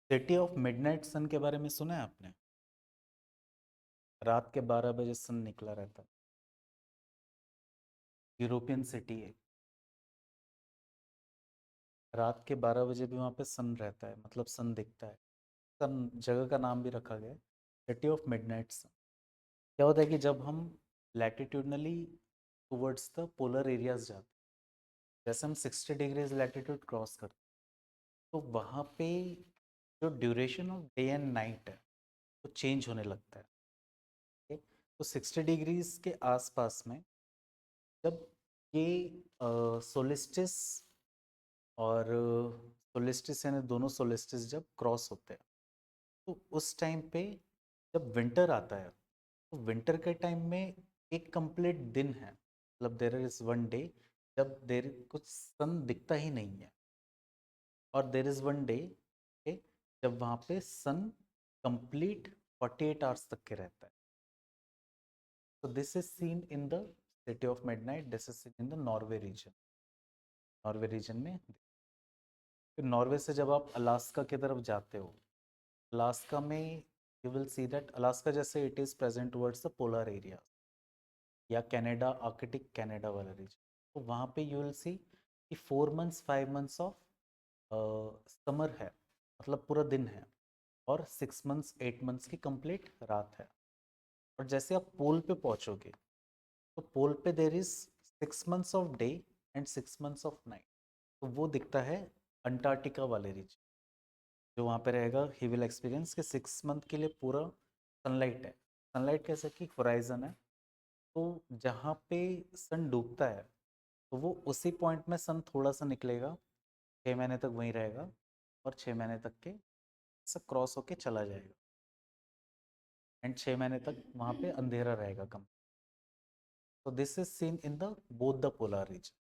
सिटी ऑफ मिडनाइट सन के बारे में सुना है आपने? रात के 12 बजे सन निकला रहता है। यूरोपियन सिटी है। रात के 12 बजे भी वहाँ पे सन रहता है, मतलब सन दिखता है। सन जगह का नाम भी रखा गया है, सिटी ऑफ मिडनाइट सन। क्या होता है कि जब हम लैटिट्यूडनली टूवर्ड्स द पोलर एरियाज जाते हैं, जैसे हम 60 डिग्रीज लैटिट्यूड क्रॉस करते हैं, तो वहाँ पे जो duration of day and night है वो चेंज होने लगता है। ठीक है? तो 60 डिग्रीज के आसपास में जब ये सोलिस्टिस और सोलिस्टिस यानी दोनों सोलिस्टिस जब क्रॉस होते हैं, तो उस टाइम पे जब विंटर आता है, तो विंटर के टाइम में एक कंप्लीट दिन है, मतलब देर इज वन डे जब देर कुछ सन दिखता ही नहीं है, और देर इज वन डे जब वहाँ पे सन कंप्लीट 48 आवर्स तक के रहता है। तो this is seen in the city of midnight, this is in the Norway region. Norway region में फिर नॉर्वे से जब आप अलास्का की तरफ जाते हो, अलास्का में you will see that Alaska जैसे it is present towards the polar area या कनाडा, आर्कटिक कनाडा वाला रीजन, तो वहाँ पे यू विल सी कि 4 मंथ्स 5 मंथ्स ऑफ समर है, मतलब पूरा दिन है, और 6 मंथ्स 8 मंथ्स की कंप्लीट रात है। और जैसे आप पोल पे पहुंचोगे तो पोल पे there is 6 months of day and 6 months of night, तो वो दिखता है अंटार्कटिका वाले रीजन। जो वहाँ पे रहेगा ही विल एक्सपीरियंस कि 6 मंथ के लिए पूरा सनलाइट है। सनलाइट कैसे कि होराइजन है, तो जहाँ पे सन डूबता है तो वो उसी पॉइंट में सन थोड़ा सा निकलेगा, 6 महीने तक वहीं रहेगा, और 6 महीने तक के सब क्रॉस होके चला जाएगा, एंड 6 महीने तक वहाँ पे अंधेरा रहेगा कम। तो this is seen in the both the polar region.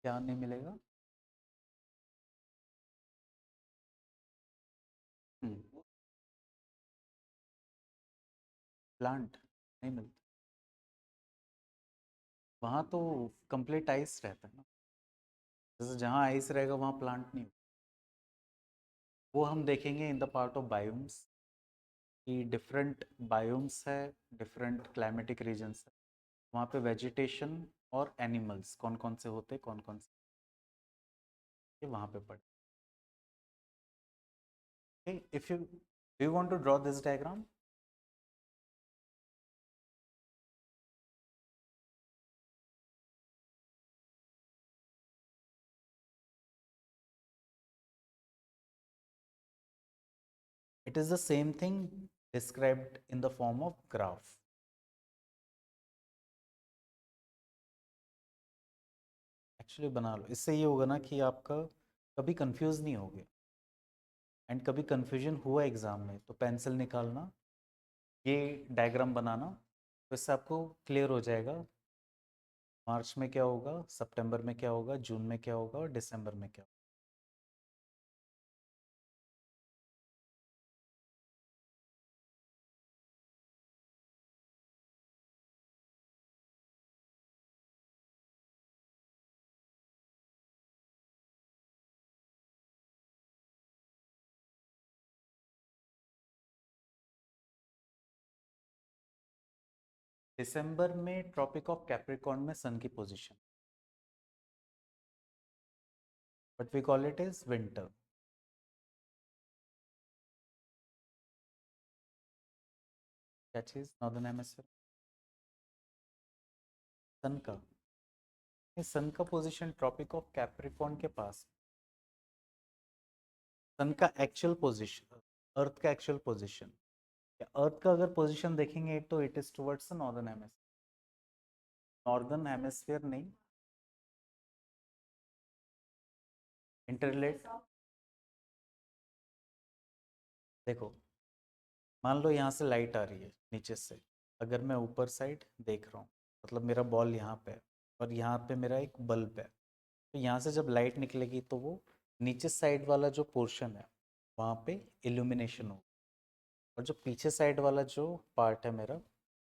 क्या नहीं मिलेगा? प्लांट नहीं मिलता वहाँ, तो कंप्लीट आइस रहता है ना। जैसे जहाँ आइस रहेगा वहाँ प्लांट नहीं। वो हम देखेंगे in the part of biomes कि डिफरेंट बायोम्स है, डिफरेंट क्लाइमेटिक रीजन्स है, वहाँ पे वेजिटेशन और एनिमल्स कौन कौन से होते हैं, कौन कौन से ये वहाँ पे पढ़े। If you do you want to draw this diagram? It is the same thing described in the form of graph. Actually बना लो, इससे ये होगा ना कि आपका कभी कंफ्यूज नहीं होगे, एंड कभी कंफ्यूजन हुआ एग्जाम में तो पेंसिल निकालना, ये डायग्राम बनाना, तो इससे आपको क्लियर हो जाएगा मार्च में क्या होगा, सितंबर में क्या होगा, जून में क्या होगा, और दिसंबर में क्या होगा। दिसंबर में ट्रॉपिक ऑफ कैप्रिकॉर्न में सन की position, but we call it is winter. क्या चीज नॉर्दर्न हेमिस्फीयर? सन का, सन का पोजीशन ट्रॉपिक ऑफ कैप्रिकॉर्न के पास। सन का एक्चुअल पोजीशन, अर्थ का एक्चुअल पोजीशन, अर्थ का अगर पोजीशन देखेंगे तो it is towards the northern hemisphere. Northern hemisphere नहीं, इंटरलेट। देखो, मान लो यहाँ से लाइट आ रही है नीचे से, अगर मैं ऊपर साइड देख रहा हूँ, मतलब मेरा बॉल यहाँ पे है और यहाँ पे मेरा एक बल्ब है, तो यहाँ से जब लाइट निकलेगी तो वो नीचे साइड वाला जो पोर्शन है वहाँ पे इल्यूमिनेशन होगा, और जो पीछे साइड वाला जो पार्ट है मेरा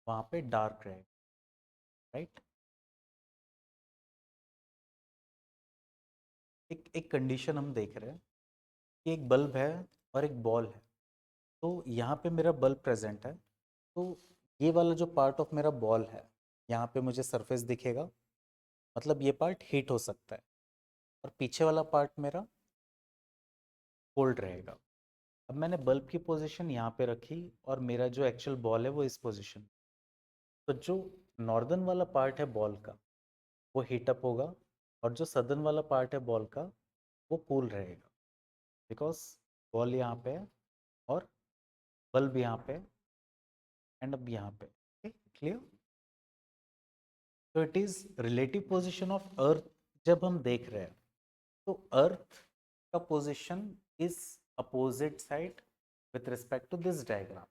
वहाँ पे डार्क रहेगा, राइट। एक कंडीशन हम देख रहे हैं कि एक बल्ब है और एक बॉल है, तो यहाँ पे मेरा बल्ब प्रेजेंट है, तो ये वाला जो पार्ट ऑफ मेरा बॉल है यहाँ पे मुझे सरफेस दिखेगा, मतलब ये पार्ट हीट हो सकता है, और पीछे वाला पार्ट मेरा कोल्ड रहेगा। अब मैंने बल्ब की पोजीशन यहाँ पे रखी और मेरा जो एक्चुअल बॉल है वो इस पोजीशन, तो जो नॉर्दर्न वाला पार्ट है बॉल का वो हीट अप होगा, और जो सदर्न वाला पार्ट है बॉल का वो कूल रहेगा, बिकॉज बॉल यहाँ पे है और बल्ब यहाँ पे, एंड अब यहाँ पे। क्लियर? तो it is relative position of earth जब हम देख रहे हैं, तो अर्थ का position is opposite side with respect to this diagram,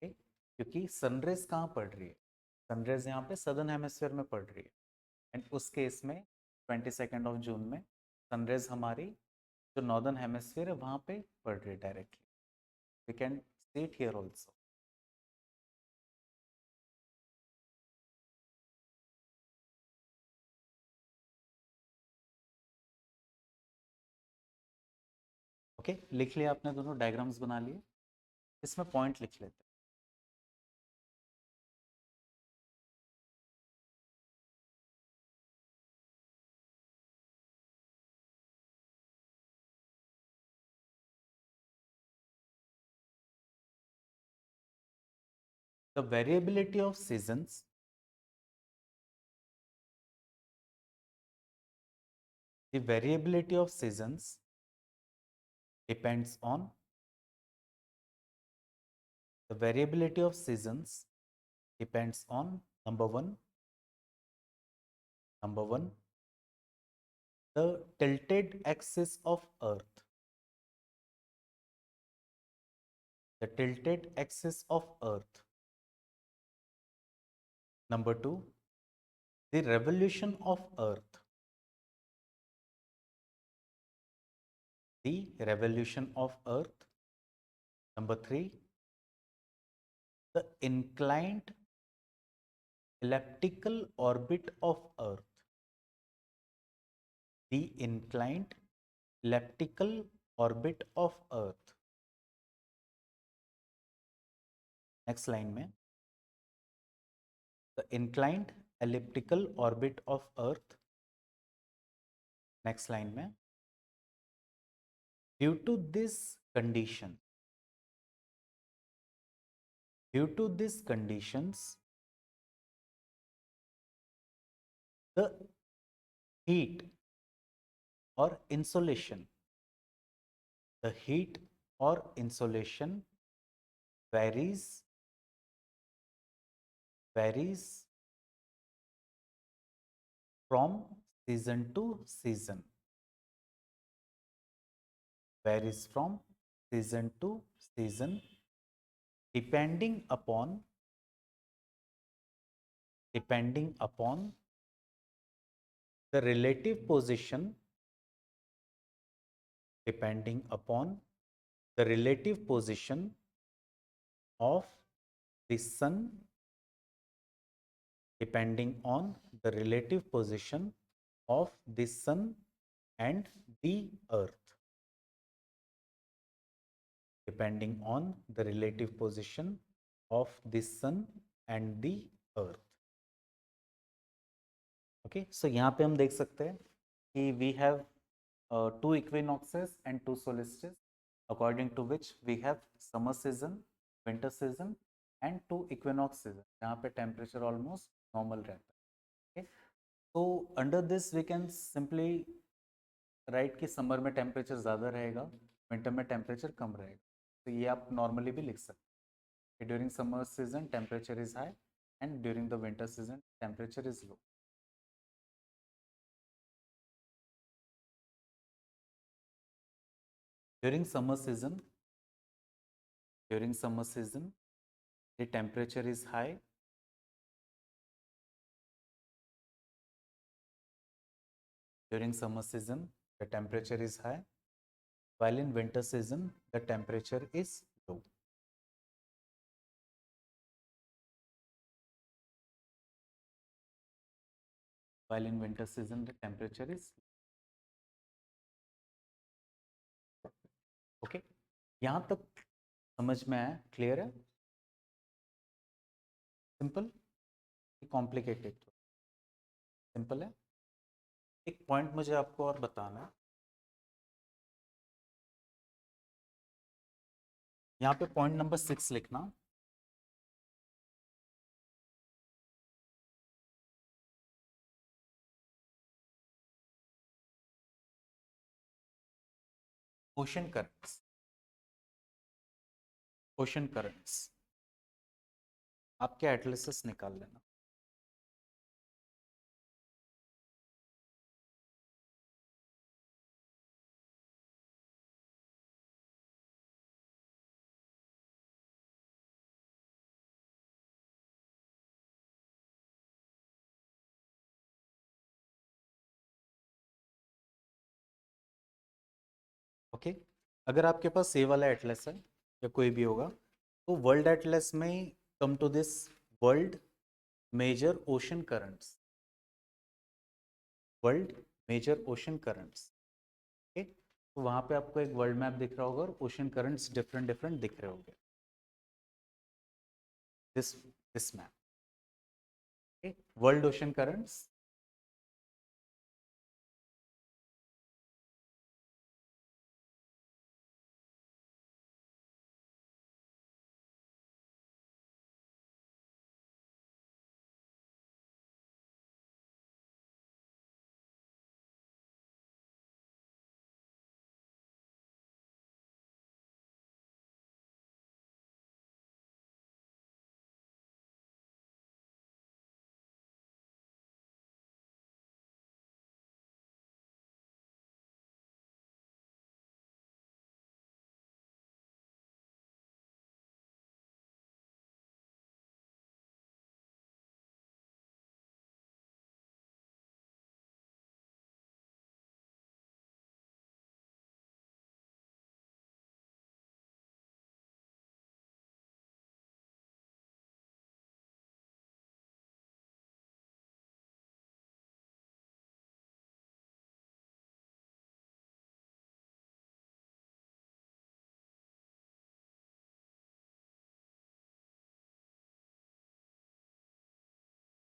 क्योंकि सनरेज कहाँ पड़ रही है, सनरेज यहाँ पे सदर्न हेमिस्फीयर में पड़ रही है, एंड उस केस में 22 जून में सनरेज हमारी जो नॉर्दर्न हेमिस्फीयर है वहाँ पे पड़ रही है directly. We can see it here also. Okay, लिख लिया आपने, दोनों डायग्राम्स बना लिए. इसमें पॉइंट लिख लेते हैं. The variability of seasons, the variability of seasons depends on the variability of seasons depends on number one, the tilted axis of Earth. The tilted axis of Earth. Number two, the revolution of Earth. The revolution of Earth. Number three, the inclined elliptical orbit of Earth. The inclined elliptical orbit of Earth. Next line में, the inclined elliptical orbit of Earth. Next line में, due to this condition, due to these conditions, the heat or insolation, the heat or insolation varies from season to season. Varies from season to season depending upon the relative position, depending upon the relative position of the sun, depending on the relative position of the sun and the earth, depending on the relative position of the sun and the earth. Okay, so यहाँ पे हम देख सकते हैं कि we have two equinoxes and two solstices, according to which we have summer season, winter season and two equinox season, जहाँ पे temperature almost normal रहता है. Okay, so under this we can simply write कि summer में temperature ज़्यादा रहेगा, winter में temperature कम रहेगा. तो ये आप normally भी लिख सकते हैं. During summer season temperature is high and during the winter season temperature is low. During summer season, the temperature is high. During summer season, the temperature is high, while in winter season, the temperature is low. While in winter season, the temperature is low. Okay, यहाँ तक समझ में आया? Clear है? Simple, complicated? Simple है. एक point मुझे आपको और बताना है. यहाँ पे पॉइंट नंबर 6 लिखना. Ocean currents. ओशन करंट्स आपके एटलसिस निकाल लेना. ओके, अगर आपके पास ये वाला एटलस है या कोई भी होगा, तो वर्ल्ड एटलस में come to this world major ocean currents, world major ocean currents. Okay, तो वहां पे आपको एक वर्ल्ड मैप दिख रहा होगा और ओशन करंट्स डिफरेंट डिफरेंट दिख रहे होंगे, this map. Okay, world ocean currents.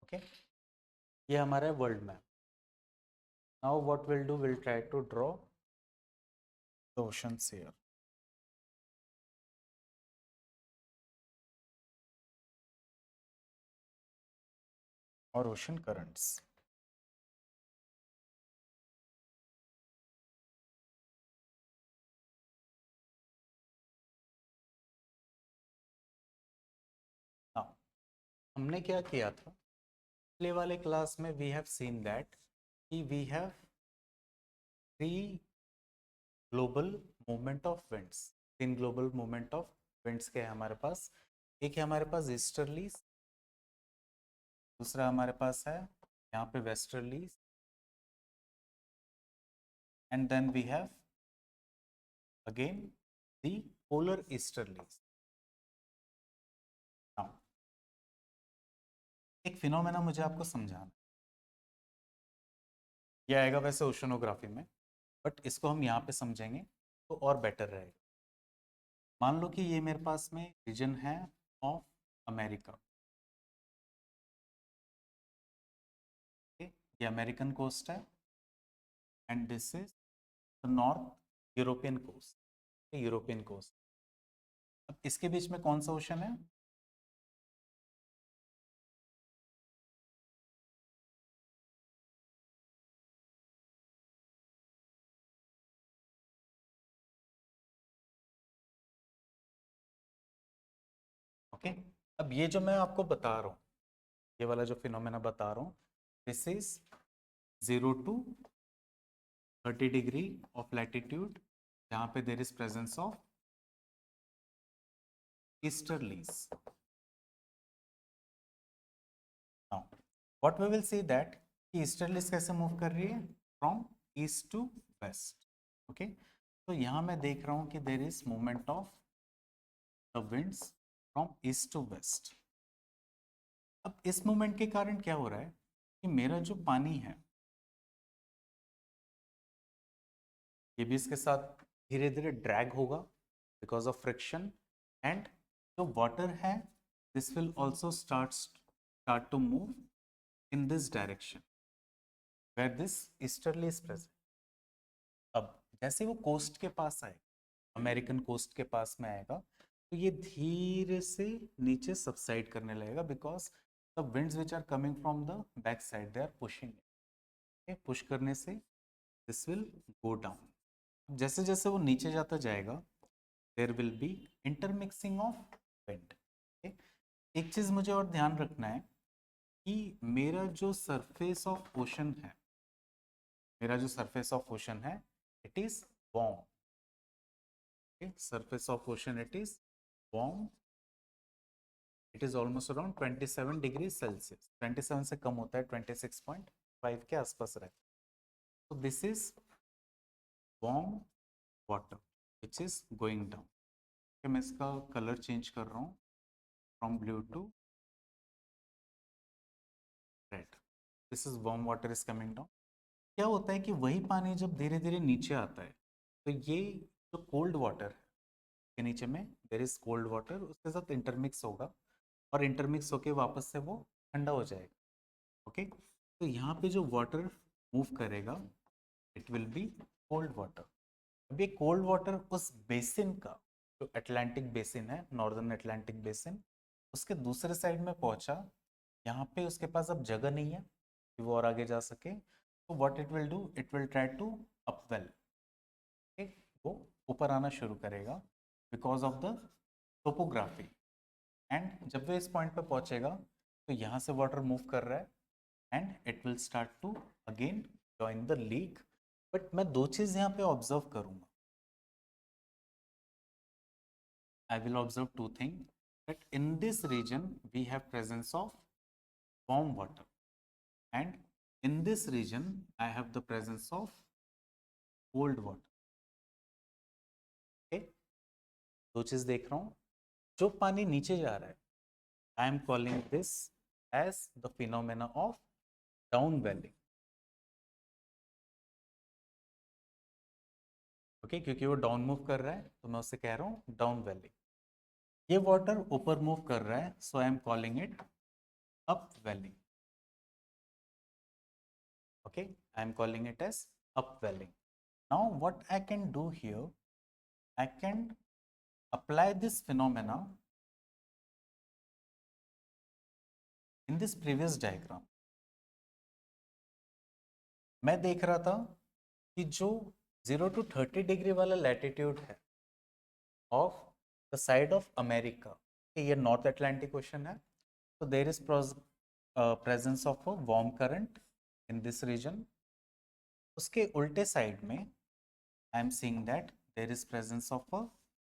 Okay, ये हमारा है world map. Now what will do, will try to draw the oceans here. और ओशन करंट्स। नाउ हमने क्या किया था पिछले वाले क्लास में, वी हैव सीन दैट कि we have three global movement of winds, तीन ग्लोबल मूवमेंट ऑफ विंड्स के हैं हमारे पास। एक है हमारे पास ईस्टर्लीज, दूसरा हमारे पास है यहाँ पे westerlies, and then we have again the polar easterlies. Now एक फिनोमेना मुझे आपको समझाना, ये आएगा वैसे ओशनोग्राफी में, बट इसको हम यहाँ पे समझेंगे तो और बेटर रहेगा। मान लो कि ये मेरे पास में रीजन है ऑफ अमेरिका, ये अमेरिकन कोस्ट है, and this is the north European coast, European coast. अब इसके बीच में कौन सा ओशन है? ओके, अब ये जो मैं आपको बता रहा हूँ, ये वाला जो फिनोमेना बता रहा हूँ, this is 0 to 30 degree of latitude, जहाँ पे there is presence of easterlies. Now what we will see that कि ईस्टर्लीज कैसे मूव कर रही है, from east to west. Okay, तो यहाँ मैं देख रहा हूँ कि there is movement of the winds from east to west. अब इस मूवमेंट के कारण क्या हो रहा है कि मेरा जो पानी है ये भी इसके साथ धीरे धीरे ड्रैग होगा बिकॉज ऑफ फ्रिक्शन, एंड जो वाटर है this will also start to move in this direction where this easterly is present. अब जैसे वो कोस्ट के पास आएगा, अमेरिकन कोस्ट के पास में आएगा, तो ये धीरे से नीचे सबसाइड करने लगेगा because the winds which are coming from the back side they are pushing, push करने से दिस विल गो डाउन। जैसे जैसे वो नीचे जाता जाएगा there will be intermixing of wind. एक चीज मुझे और ध्यान रखना है कि मेरा जो सरफेस ऑफ ओशन है, मेरा जो सरफेस ऑफ ओशन है it is warm. Surface of ocean it is warm, it is almost around 27 degree Celsius, 27 से कम होता है, 26.5 के आसपास रहता है। तो this is warm water which is going down. मैं इसका कलर चेंज कर रहा हूँ from blue to red. This is warm water is coming down. क्या होता है कि वही पानी जब धीरे धीरे नीचे आता है तो ये जो कोल्ड वाटर है के नीचे में देर इज कोल्ड वाटर उसके साथ इंटरमिक्स होगा और इंटरमिक्स होके वापस से वो ठंडा हो जाएगा। ओके, तो यहाँ पे जो वाटर मूव करेगा it will be cold water. अब ये कोल्ड वाटर उस बेसिन का जो अटलांटिक बेसिन है, नॉर्दर्न अटलांटिक बेसिन, उसके दूसरे साइड में पहुंचा। यहाँ पे उसके पास अब जगह नहीं है कि वो और आगे जा सके, तो what it will do, it will try to upwell. वो ऊपर आना शुरू करेगा because of the topography. And जब वो इस पॉइंट पे पहुंचेगा तो यहाँ से वाटर मूव कर रहा है and it will start to again join the leak. But मैं दो चीज यहाँ पे ऑब्जर्व करूंगा। I will observe two things, that in this region we have presence of warm water and in this region I have the presence of cold water. Okay, दो चीज देख रहा हूँ। जो पानी नीचे जा रहा है I am calling this as the phenomena of down welling. Okay, क्योंकि वो डाउन मूव कर रहा है तो मैं उससे कह रहा हूँ डाउन वेलिंग। ये वाटर ऊपर मूव कर रहा है so I am calling it upwelling. Okay, I am calling it as upwelling. Now what I can do here, I can apply this phenomena in this previous diagram. मैं देख रहा था कि जो 0 to 30 degree वाला latitude है of the side of America, ये North Atlantic Ocean है, तो there is presence of a warm current in this region. उसके उल्टे साइड में I am seeing that there is presence of a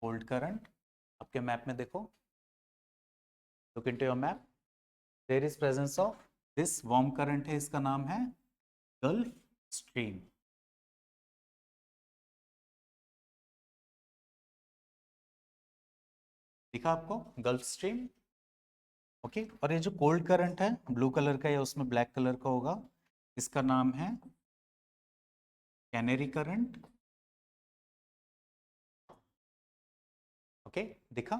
cold current. आपके मैप में देखो, look into your map, there is presence of this warm current है, इसका नाम है गल्फ स्ट्रीम। दिखा आपको गल्फ स्ट्रीम? ओके, और ये जो कोल्ड करंट है ब्लू कलर का या उसमें ब्लैक कलर का होगा, इसका नाम है कैनेरी करंट। ओके, दिखा?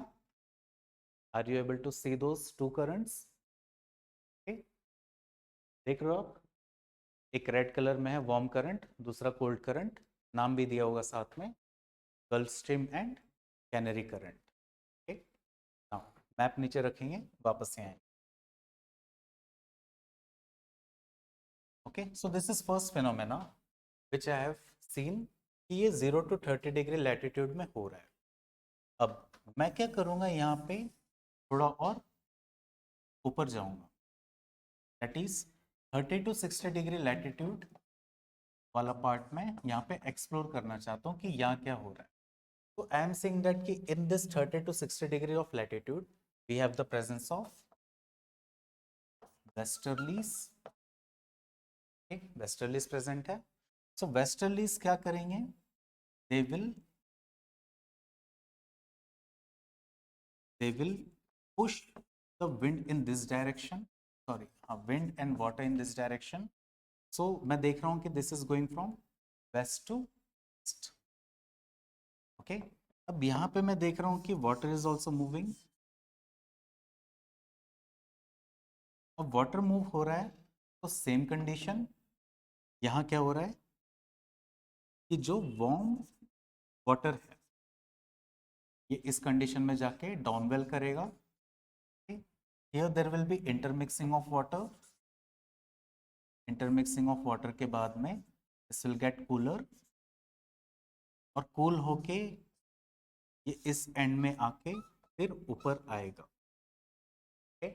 Are you able to see those two currents? Okay, देख रहे हो आप? एक रेड कलर में है वार्म करंट, दूसरा कोल्ड करंट, नाम भी दिया होगा साथ में, Gulf Stream and Canary current. Okay, now map नीचे रखेंगे, वापस से आएंगे। Okay, so this is first phenomena which I have seen कि ये 0 to 30 डिग्री लैटिट्यूड में हो रहा है। अब मैं क्या करूंगा, यहाँ पे थोड़ा और ऊपर जाऊंगा, that is 30 to 60 degree latitude वाला पार्ट में यहाँ पे एक्सप्लोर करना चाहता हूँ कि यहाँ क्या हो रहा है। तो आई एम सेइंग दैट कि in this 30 to 60 degree of latitude we have the presence of westerlies. Westerlies present है। सो वेस्टर्लीज क्या करेंगे, they will push the wind in this direction, sorry हाँ, wind and water in this direction. So मैं देख रहा हूँ कि this is going from west to east. Okay, अब यहाँ पे मैं देख रहा हूँ कि वाटर इज ऑल्सो मूविंग। अब वाटर मूव हो रहा है तो सेम कंडीशन, यहाँ क्या हो रहा है कि जो वार्म वाटर है ये इस कंडीशन में जाके डाउनवेल करेगा। Here there will be intermixing of water, intermixing of water के बाद में दिस विल गेट कूलर और कूल होके ये इस एंड में आके फिर ऊपर आएगा। ओके,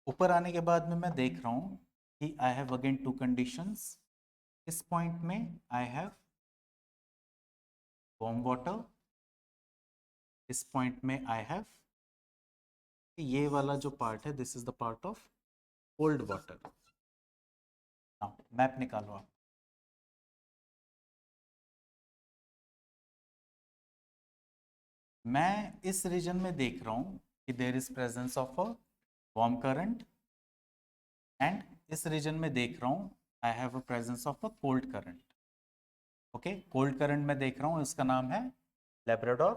ऊपर आने के बाद में मैं देख रहा हूँ कि I have again to conditions. इस पॉइंट में आई हैव वार्म वाटर, इस पॉइंट में आई हैव, ये वाला जो पार्ट है this is the part of cold water. Map निकालो आप। मैं इस रीजन में देख रहा हूँ कि there is presence of a warm current, and इस रीजन में देख रहा हूँ I have a presence of a cold current. Okay, cold current में देख रहा हूँ, इसका नाम है लेब्राडोर,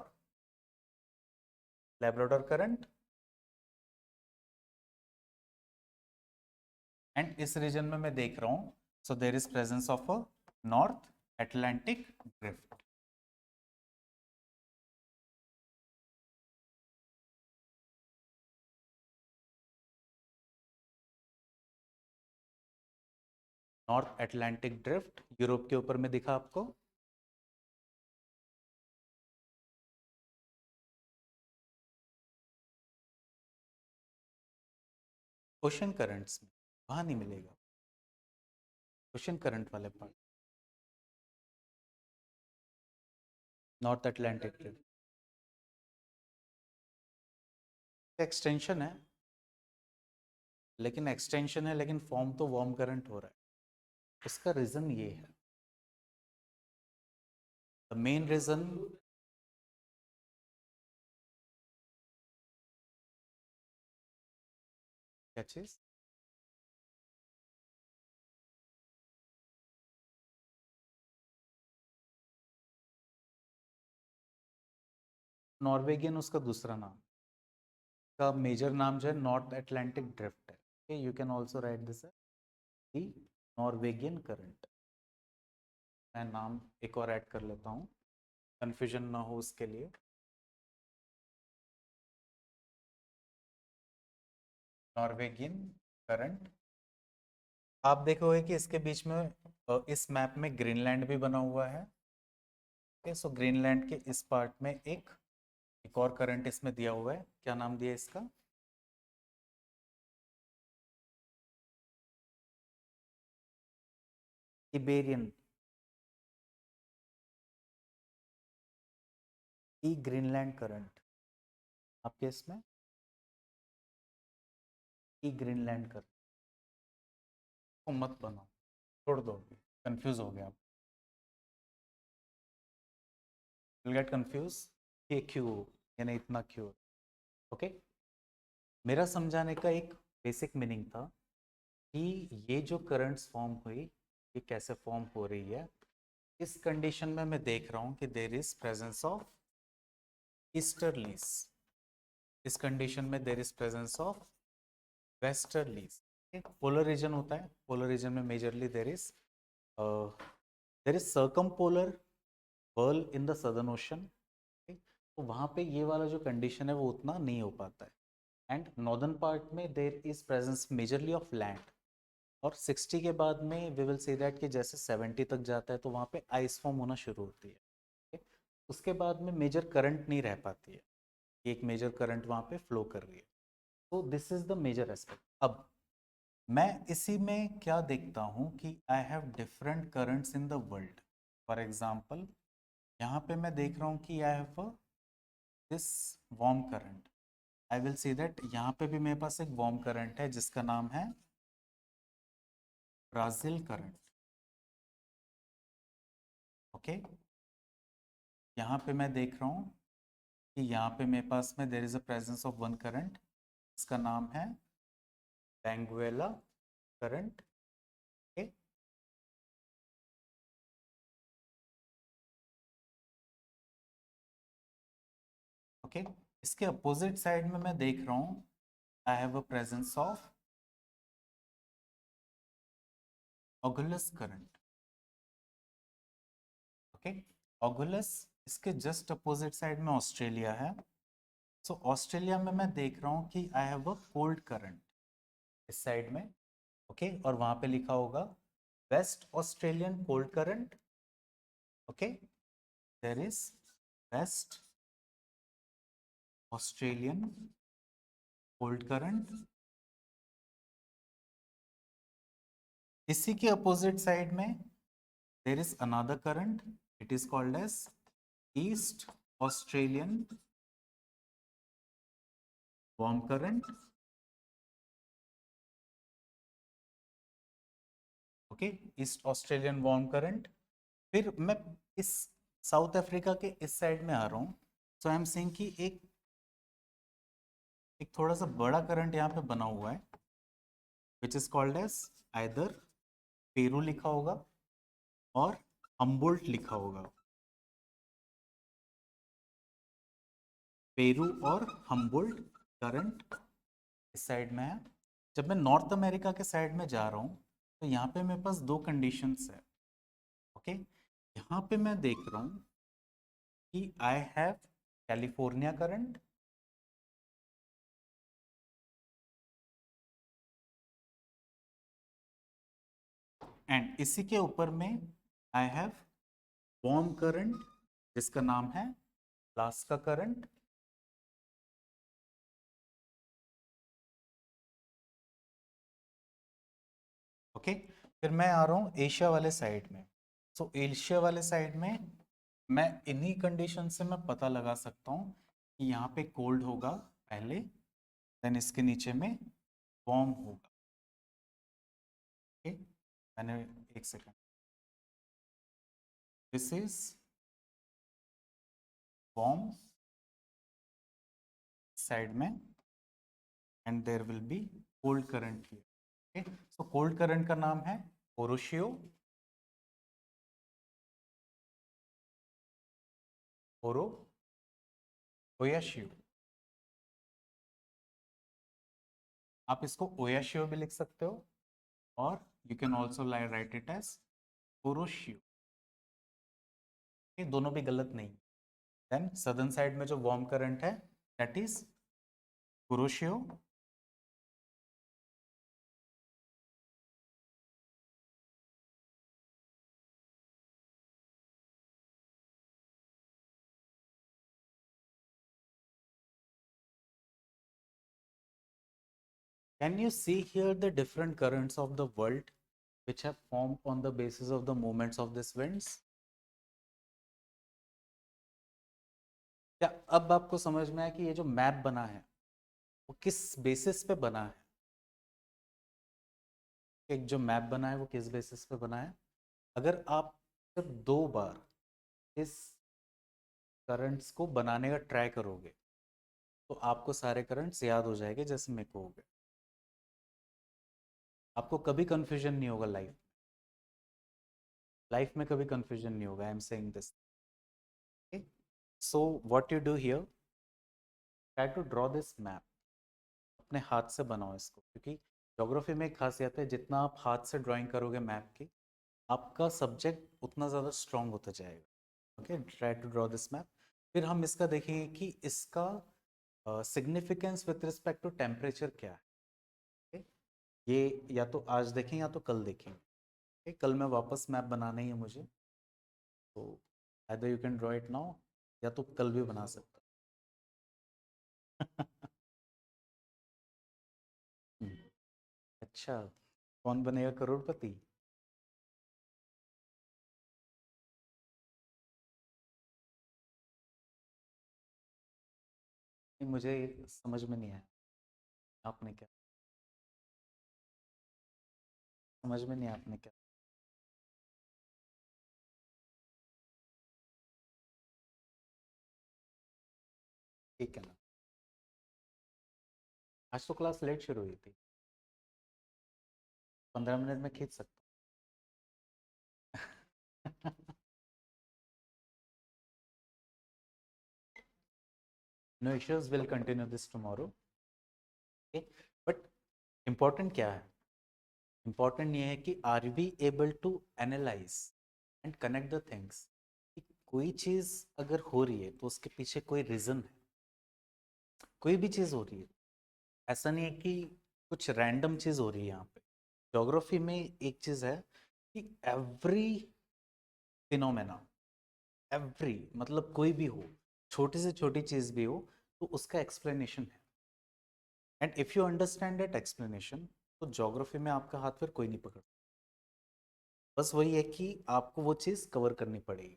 लेब्राडोर करंट। एंड इस रीजन में मैं देख रहा हूँ, so there is presence of a North Atlantic drift. North Atlantic drift Europe के ऊपर में दिखा आपको। ओशन करंट्स में वहां नहीं मिलेगा, ओशन करंट वाले part, north Atlantic drift extension है, लेकिन फॉर्म तो वार्म करंट हो रहा है। इसका रीजन ये है, द मेन रीजन, क्या चीज, नॉर्वेगियन उसका दूसरा नाम, का मेजर नाम जो है नॉर्थ अटलांटिक ड्रिफ्ट है। You can also right this the Norwegian current. मैं नाम एक और ऐड कर लेता हूँ, कंफ्यूजन ना हो उसके लिए। नॉर्वेगियन करंट, आप देखोगे कि इसके बीच में इस मैप में ग्रीनलैंड भी बना हुआ है। ओके, सो ग्रीनलैंड के इस पार्ट में एक और करंट इसमें दिया हुआ है, क्या नाम दिया इसका, इबेरियन, ई ग्रीनलैंड करंट आपके इसमें, ई ग्रीनलैंड करंट को मत बनाओ, छोड़ दो, कंफ्यूज हो गया आप, विल गेट कंफ्यूज ये क्यों, यानी इतना क्यों। ओके, मेरा समझाने का एक बेसिक मीनिंग था कि ये जो करंट्स फॉर्म हुई, ये कैसे फॉर्म हो रही है। इस कंडीशन में मैं देख रहा हूँ कि there is presence of easterlies, इस कंडीशन में there is presence of westerlies. Polar region होता है, पोलर रीजन में majorly there is circumpolar whirl in the Southern Ocean. तो वहाँ पे ये वाला जो कंडीशन है वो उतना नहीं हो पाता है। एंड नॉर्दर्न पार्ट में there is presence majorly of land, और 60 के बाद में वी विल सी दैट कि जैसे 70 तक जाता है तो वहाँ पे आइस फॉर्म होना शुरू होती है। okay? उसके बाद में मेजर करंट नहीं रह पाती है, एक मेजर करंट वहाँ पे फ्लो कर रही है। तो this is the major aspect. अब मैं इसी में क्या देखता हूँ कि I have different currents in the world. For example, यहाँ पे मैं देख रहा हूँ कि I have this warm current, I will see that यहाँ पे भी मेरे पास एक वार्म करंट है जिसका नाम है ब्राजील करंट। ओके, यहाँ पे मैं देख रहा हूँ कि यहाँ पे मेरे पास में there is a presence of one current, इसका नाम है बेंगुएला करंट। ओके, ओके, इसके अपोजिट साइड में मैं देख रहा हूँ I have a presence of Agulhas current. Okay, Agulhas, इसके जस्ट अपोजिट साइड में ऑस्ट्रेलिया है। सो ऑस्ट्रेलिया में मैं देख रहा हूँ कि I have a cold current इस साइड में। ओके, और वहां पे लिखा होगा West Australian cold current. Okay, there is West Australian cold current. इसी के अपोजिट साइड में there is another current, it is called as East Australian warm current. Okay, East Australian warm current. फिर मैं इस साउथ अफ्रीका के इस side में आ रहा हूँ, सो आई एम सेइंग कि एक एक थोड़ा सा बड़ा करंट यहाँ पे बना हुआ है which is called as either Peru लिखा होगा और हम्बोल्ट लिखा होगा। पेरू और हम्बोल्ट करंट इस साइड में है। जब मैं नॉर्थ अमेरिका के साइड में जा रहा हूँ तो यहाँ पे मेरे पास दो कंडीशंस है। ओके, यहाँ पे मैं देख रहा हूँ कि I have California current and इसी के ऊपर में आई हैव वार्म करंट जिसका नाम है अलास्का करंट। ओके, फिर मैं आ रहा हूँ एशिया वाले साइड में। सो एशिया वाले साइड में मैं इन्हीं कंडीशन से मैं पता लगा सकता हूँ कि यहाँ पे कोल्ड होगा पहले, देन इसके नीचे में वार्म होगा। ओके, मैंने एक second, this is warm side में and there will be cold current here. Okay, so cold current का नाम है ओरोशियो, ओरो ओयाशियो। आप इसको ओयाशियो भी लिख सकते हो और you can also write it as Oyashio. ये दोनों भी गलत नहीं। देन सदर्न साइड में जो वार्म करंट है that is Kuroshio. Can you see here the different currents of the world which have formed on the basis of the movements of these winds? क्या अब आपको समझ में आया कि ये जो मैप बना है वो किस बेसिस पे बना है? एक जो मैप बना है वो किस बेसिस पे बना है? अगर आप सिर्फ 2 बार इस करंट्स को बनाने का ट्राई करोगे तो आपको सारे करंट्स याद हो जाएंगे जैसे मेरे को हो गए। आपको कभी कंफ्यूजन नहीं होगा लाइफ, लाइफ में कभी कंफ्यूजन नहीं होगा। I am saying this. So what you do here, try to draw this map. अपने हाथ से बनाओ इसको, क्योंकि ज्योग्राफी में एक खासियत है, जितना आप हाथ से ड्राइंग करोगे मैप की आपका सब्जेक्ट उतना ज़्यादा स्ट्रांग होता जाएगा। Okay, try to draw this map. फिर हम इसका देखेंगे कि इसका significance with respect to temperature क्या है। okay? ये या तो आज देखें या तो कल देखेंगे। okay? कल मैं वापस मैप बनाना ही है मुझे, तो either you can draw it now या तो कल भी बना सकता। अच्छा, कौन बनेगा करोड़पति? मुझे समझ में नहीं आया आपने क्या, समझ में नहीं आया आपने क्या। ठीक है ना, आज तो क्लास लेट शुरू हुई थी, 15 मिनट में खींच सकता हूँ। No issues, will continue this tomorrow. But important क्या है? इम्पोर्टेंट ये है कि are we able to analyse and connect the things. कोई चीज़ अगर हो रही है तो उसके पीछे कोई रीज़न है। कोई भी चीज़ हो रही है, ऐसा नहीं है कि कुछ रैंडम चीज़ हो रही है यहाँ पे। ज्योग्राफी में एक चीज़ है कि एवरी फिनोमेना, एवरी मतलब कोई भी हो, छोटी से छोटी चीज़ भी हो, तो उसका एक्सप्लेनेशन है। And if you understand that explanation तो ज्योग्राफी में आपका हाथ फिर कोई नहीं पकड़। बस वही है कि आपको वो चीज़ कवर करनी पड़ेगी।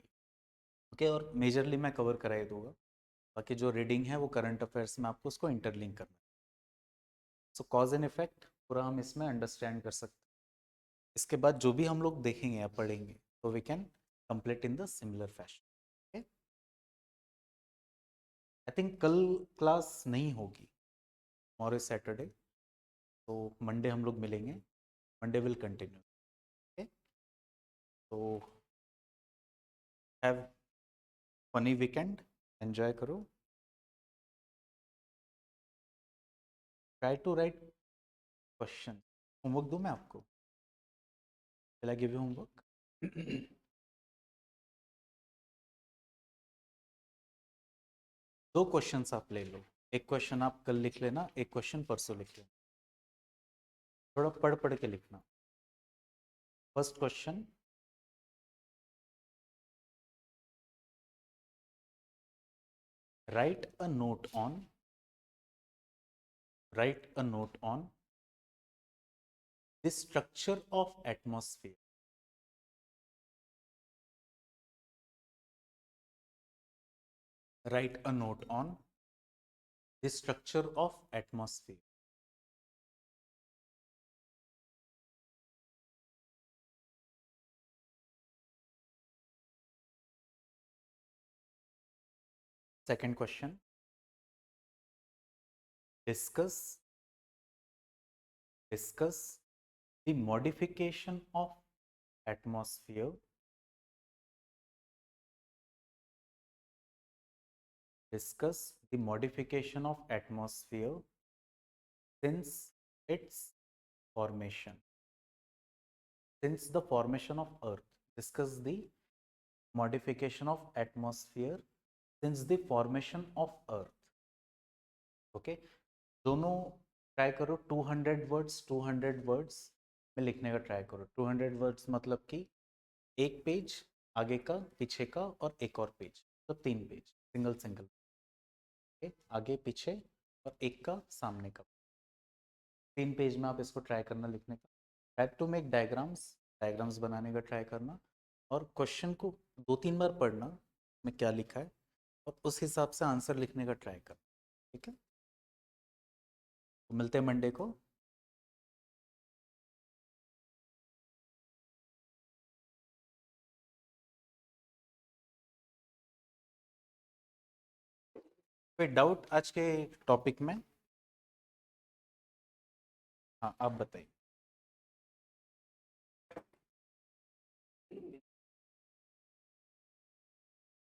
ओके, और मेजरली मैं कवर करा ही दूंगा। बाकी जो रीडिंग है वो करंट अफेयर्स में आपको उसको इंटरलिंक करना है। सो कॉज एंड इफेक्ट पूरा हम इसमें अंडरस्टैंड कर सकते हैं। इसके बाद जो भी हम लोग देखेंगे या पढ़ेंगे तो we can complete in the similar fashion. I think कल क्लास नहीं होगी, टुमारो सैटरडे, तो मंडे हम लोग मिलेंगे, मंडे विल कंटिन्यू। ओके, तो हैव फनी वीकेंड, एंजॉय करो, try to write question. Homework दूं मैं आपको? Will I give you homework? दो क्वेश्चंस आप ले लो, एक क्वेश्चन आप कल लिख लेना, एक क्वेश्चन परसों लिख लेना, थोड़ा पढ़ पढ़ के लिखना। First question, write a note on write a note on the structure of atmosphere. Write a note on the structure of atmosphere. Second question, discuss the modification of atmosphere discuss the modification of atmosphere since its formation. Since the formation of earth, discuss the modification of atmosphere since the formation of earth. Okay, दोनों try करो, 200 words 200 words में लिखने का try करो। 200 words मतलब कि एक page आगे का, पीछे का और एक और पेज, तो 3 पेज, सिंगल सिंगल। ओके, आगे पीछे और एक का सामने का, 3 पेज में आप इसको ट्राई करना लिखने का। ट्राई टू मेक डायग्राम्स बनाने का ट्राई करना, और क्वेश्चन को 2-3 बार पढ़ना में क्या लिखा है, और उस हिसाब से आंसर लिखने का ट्राई करना। ठीक है, तो मिलते हैं मंडे को। कोई डाउट आज के टॉपिक में? हाँ, आप बताइए।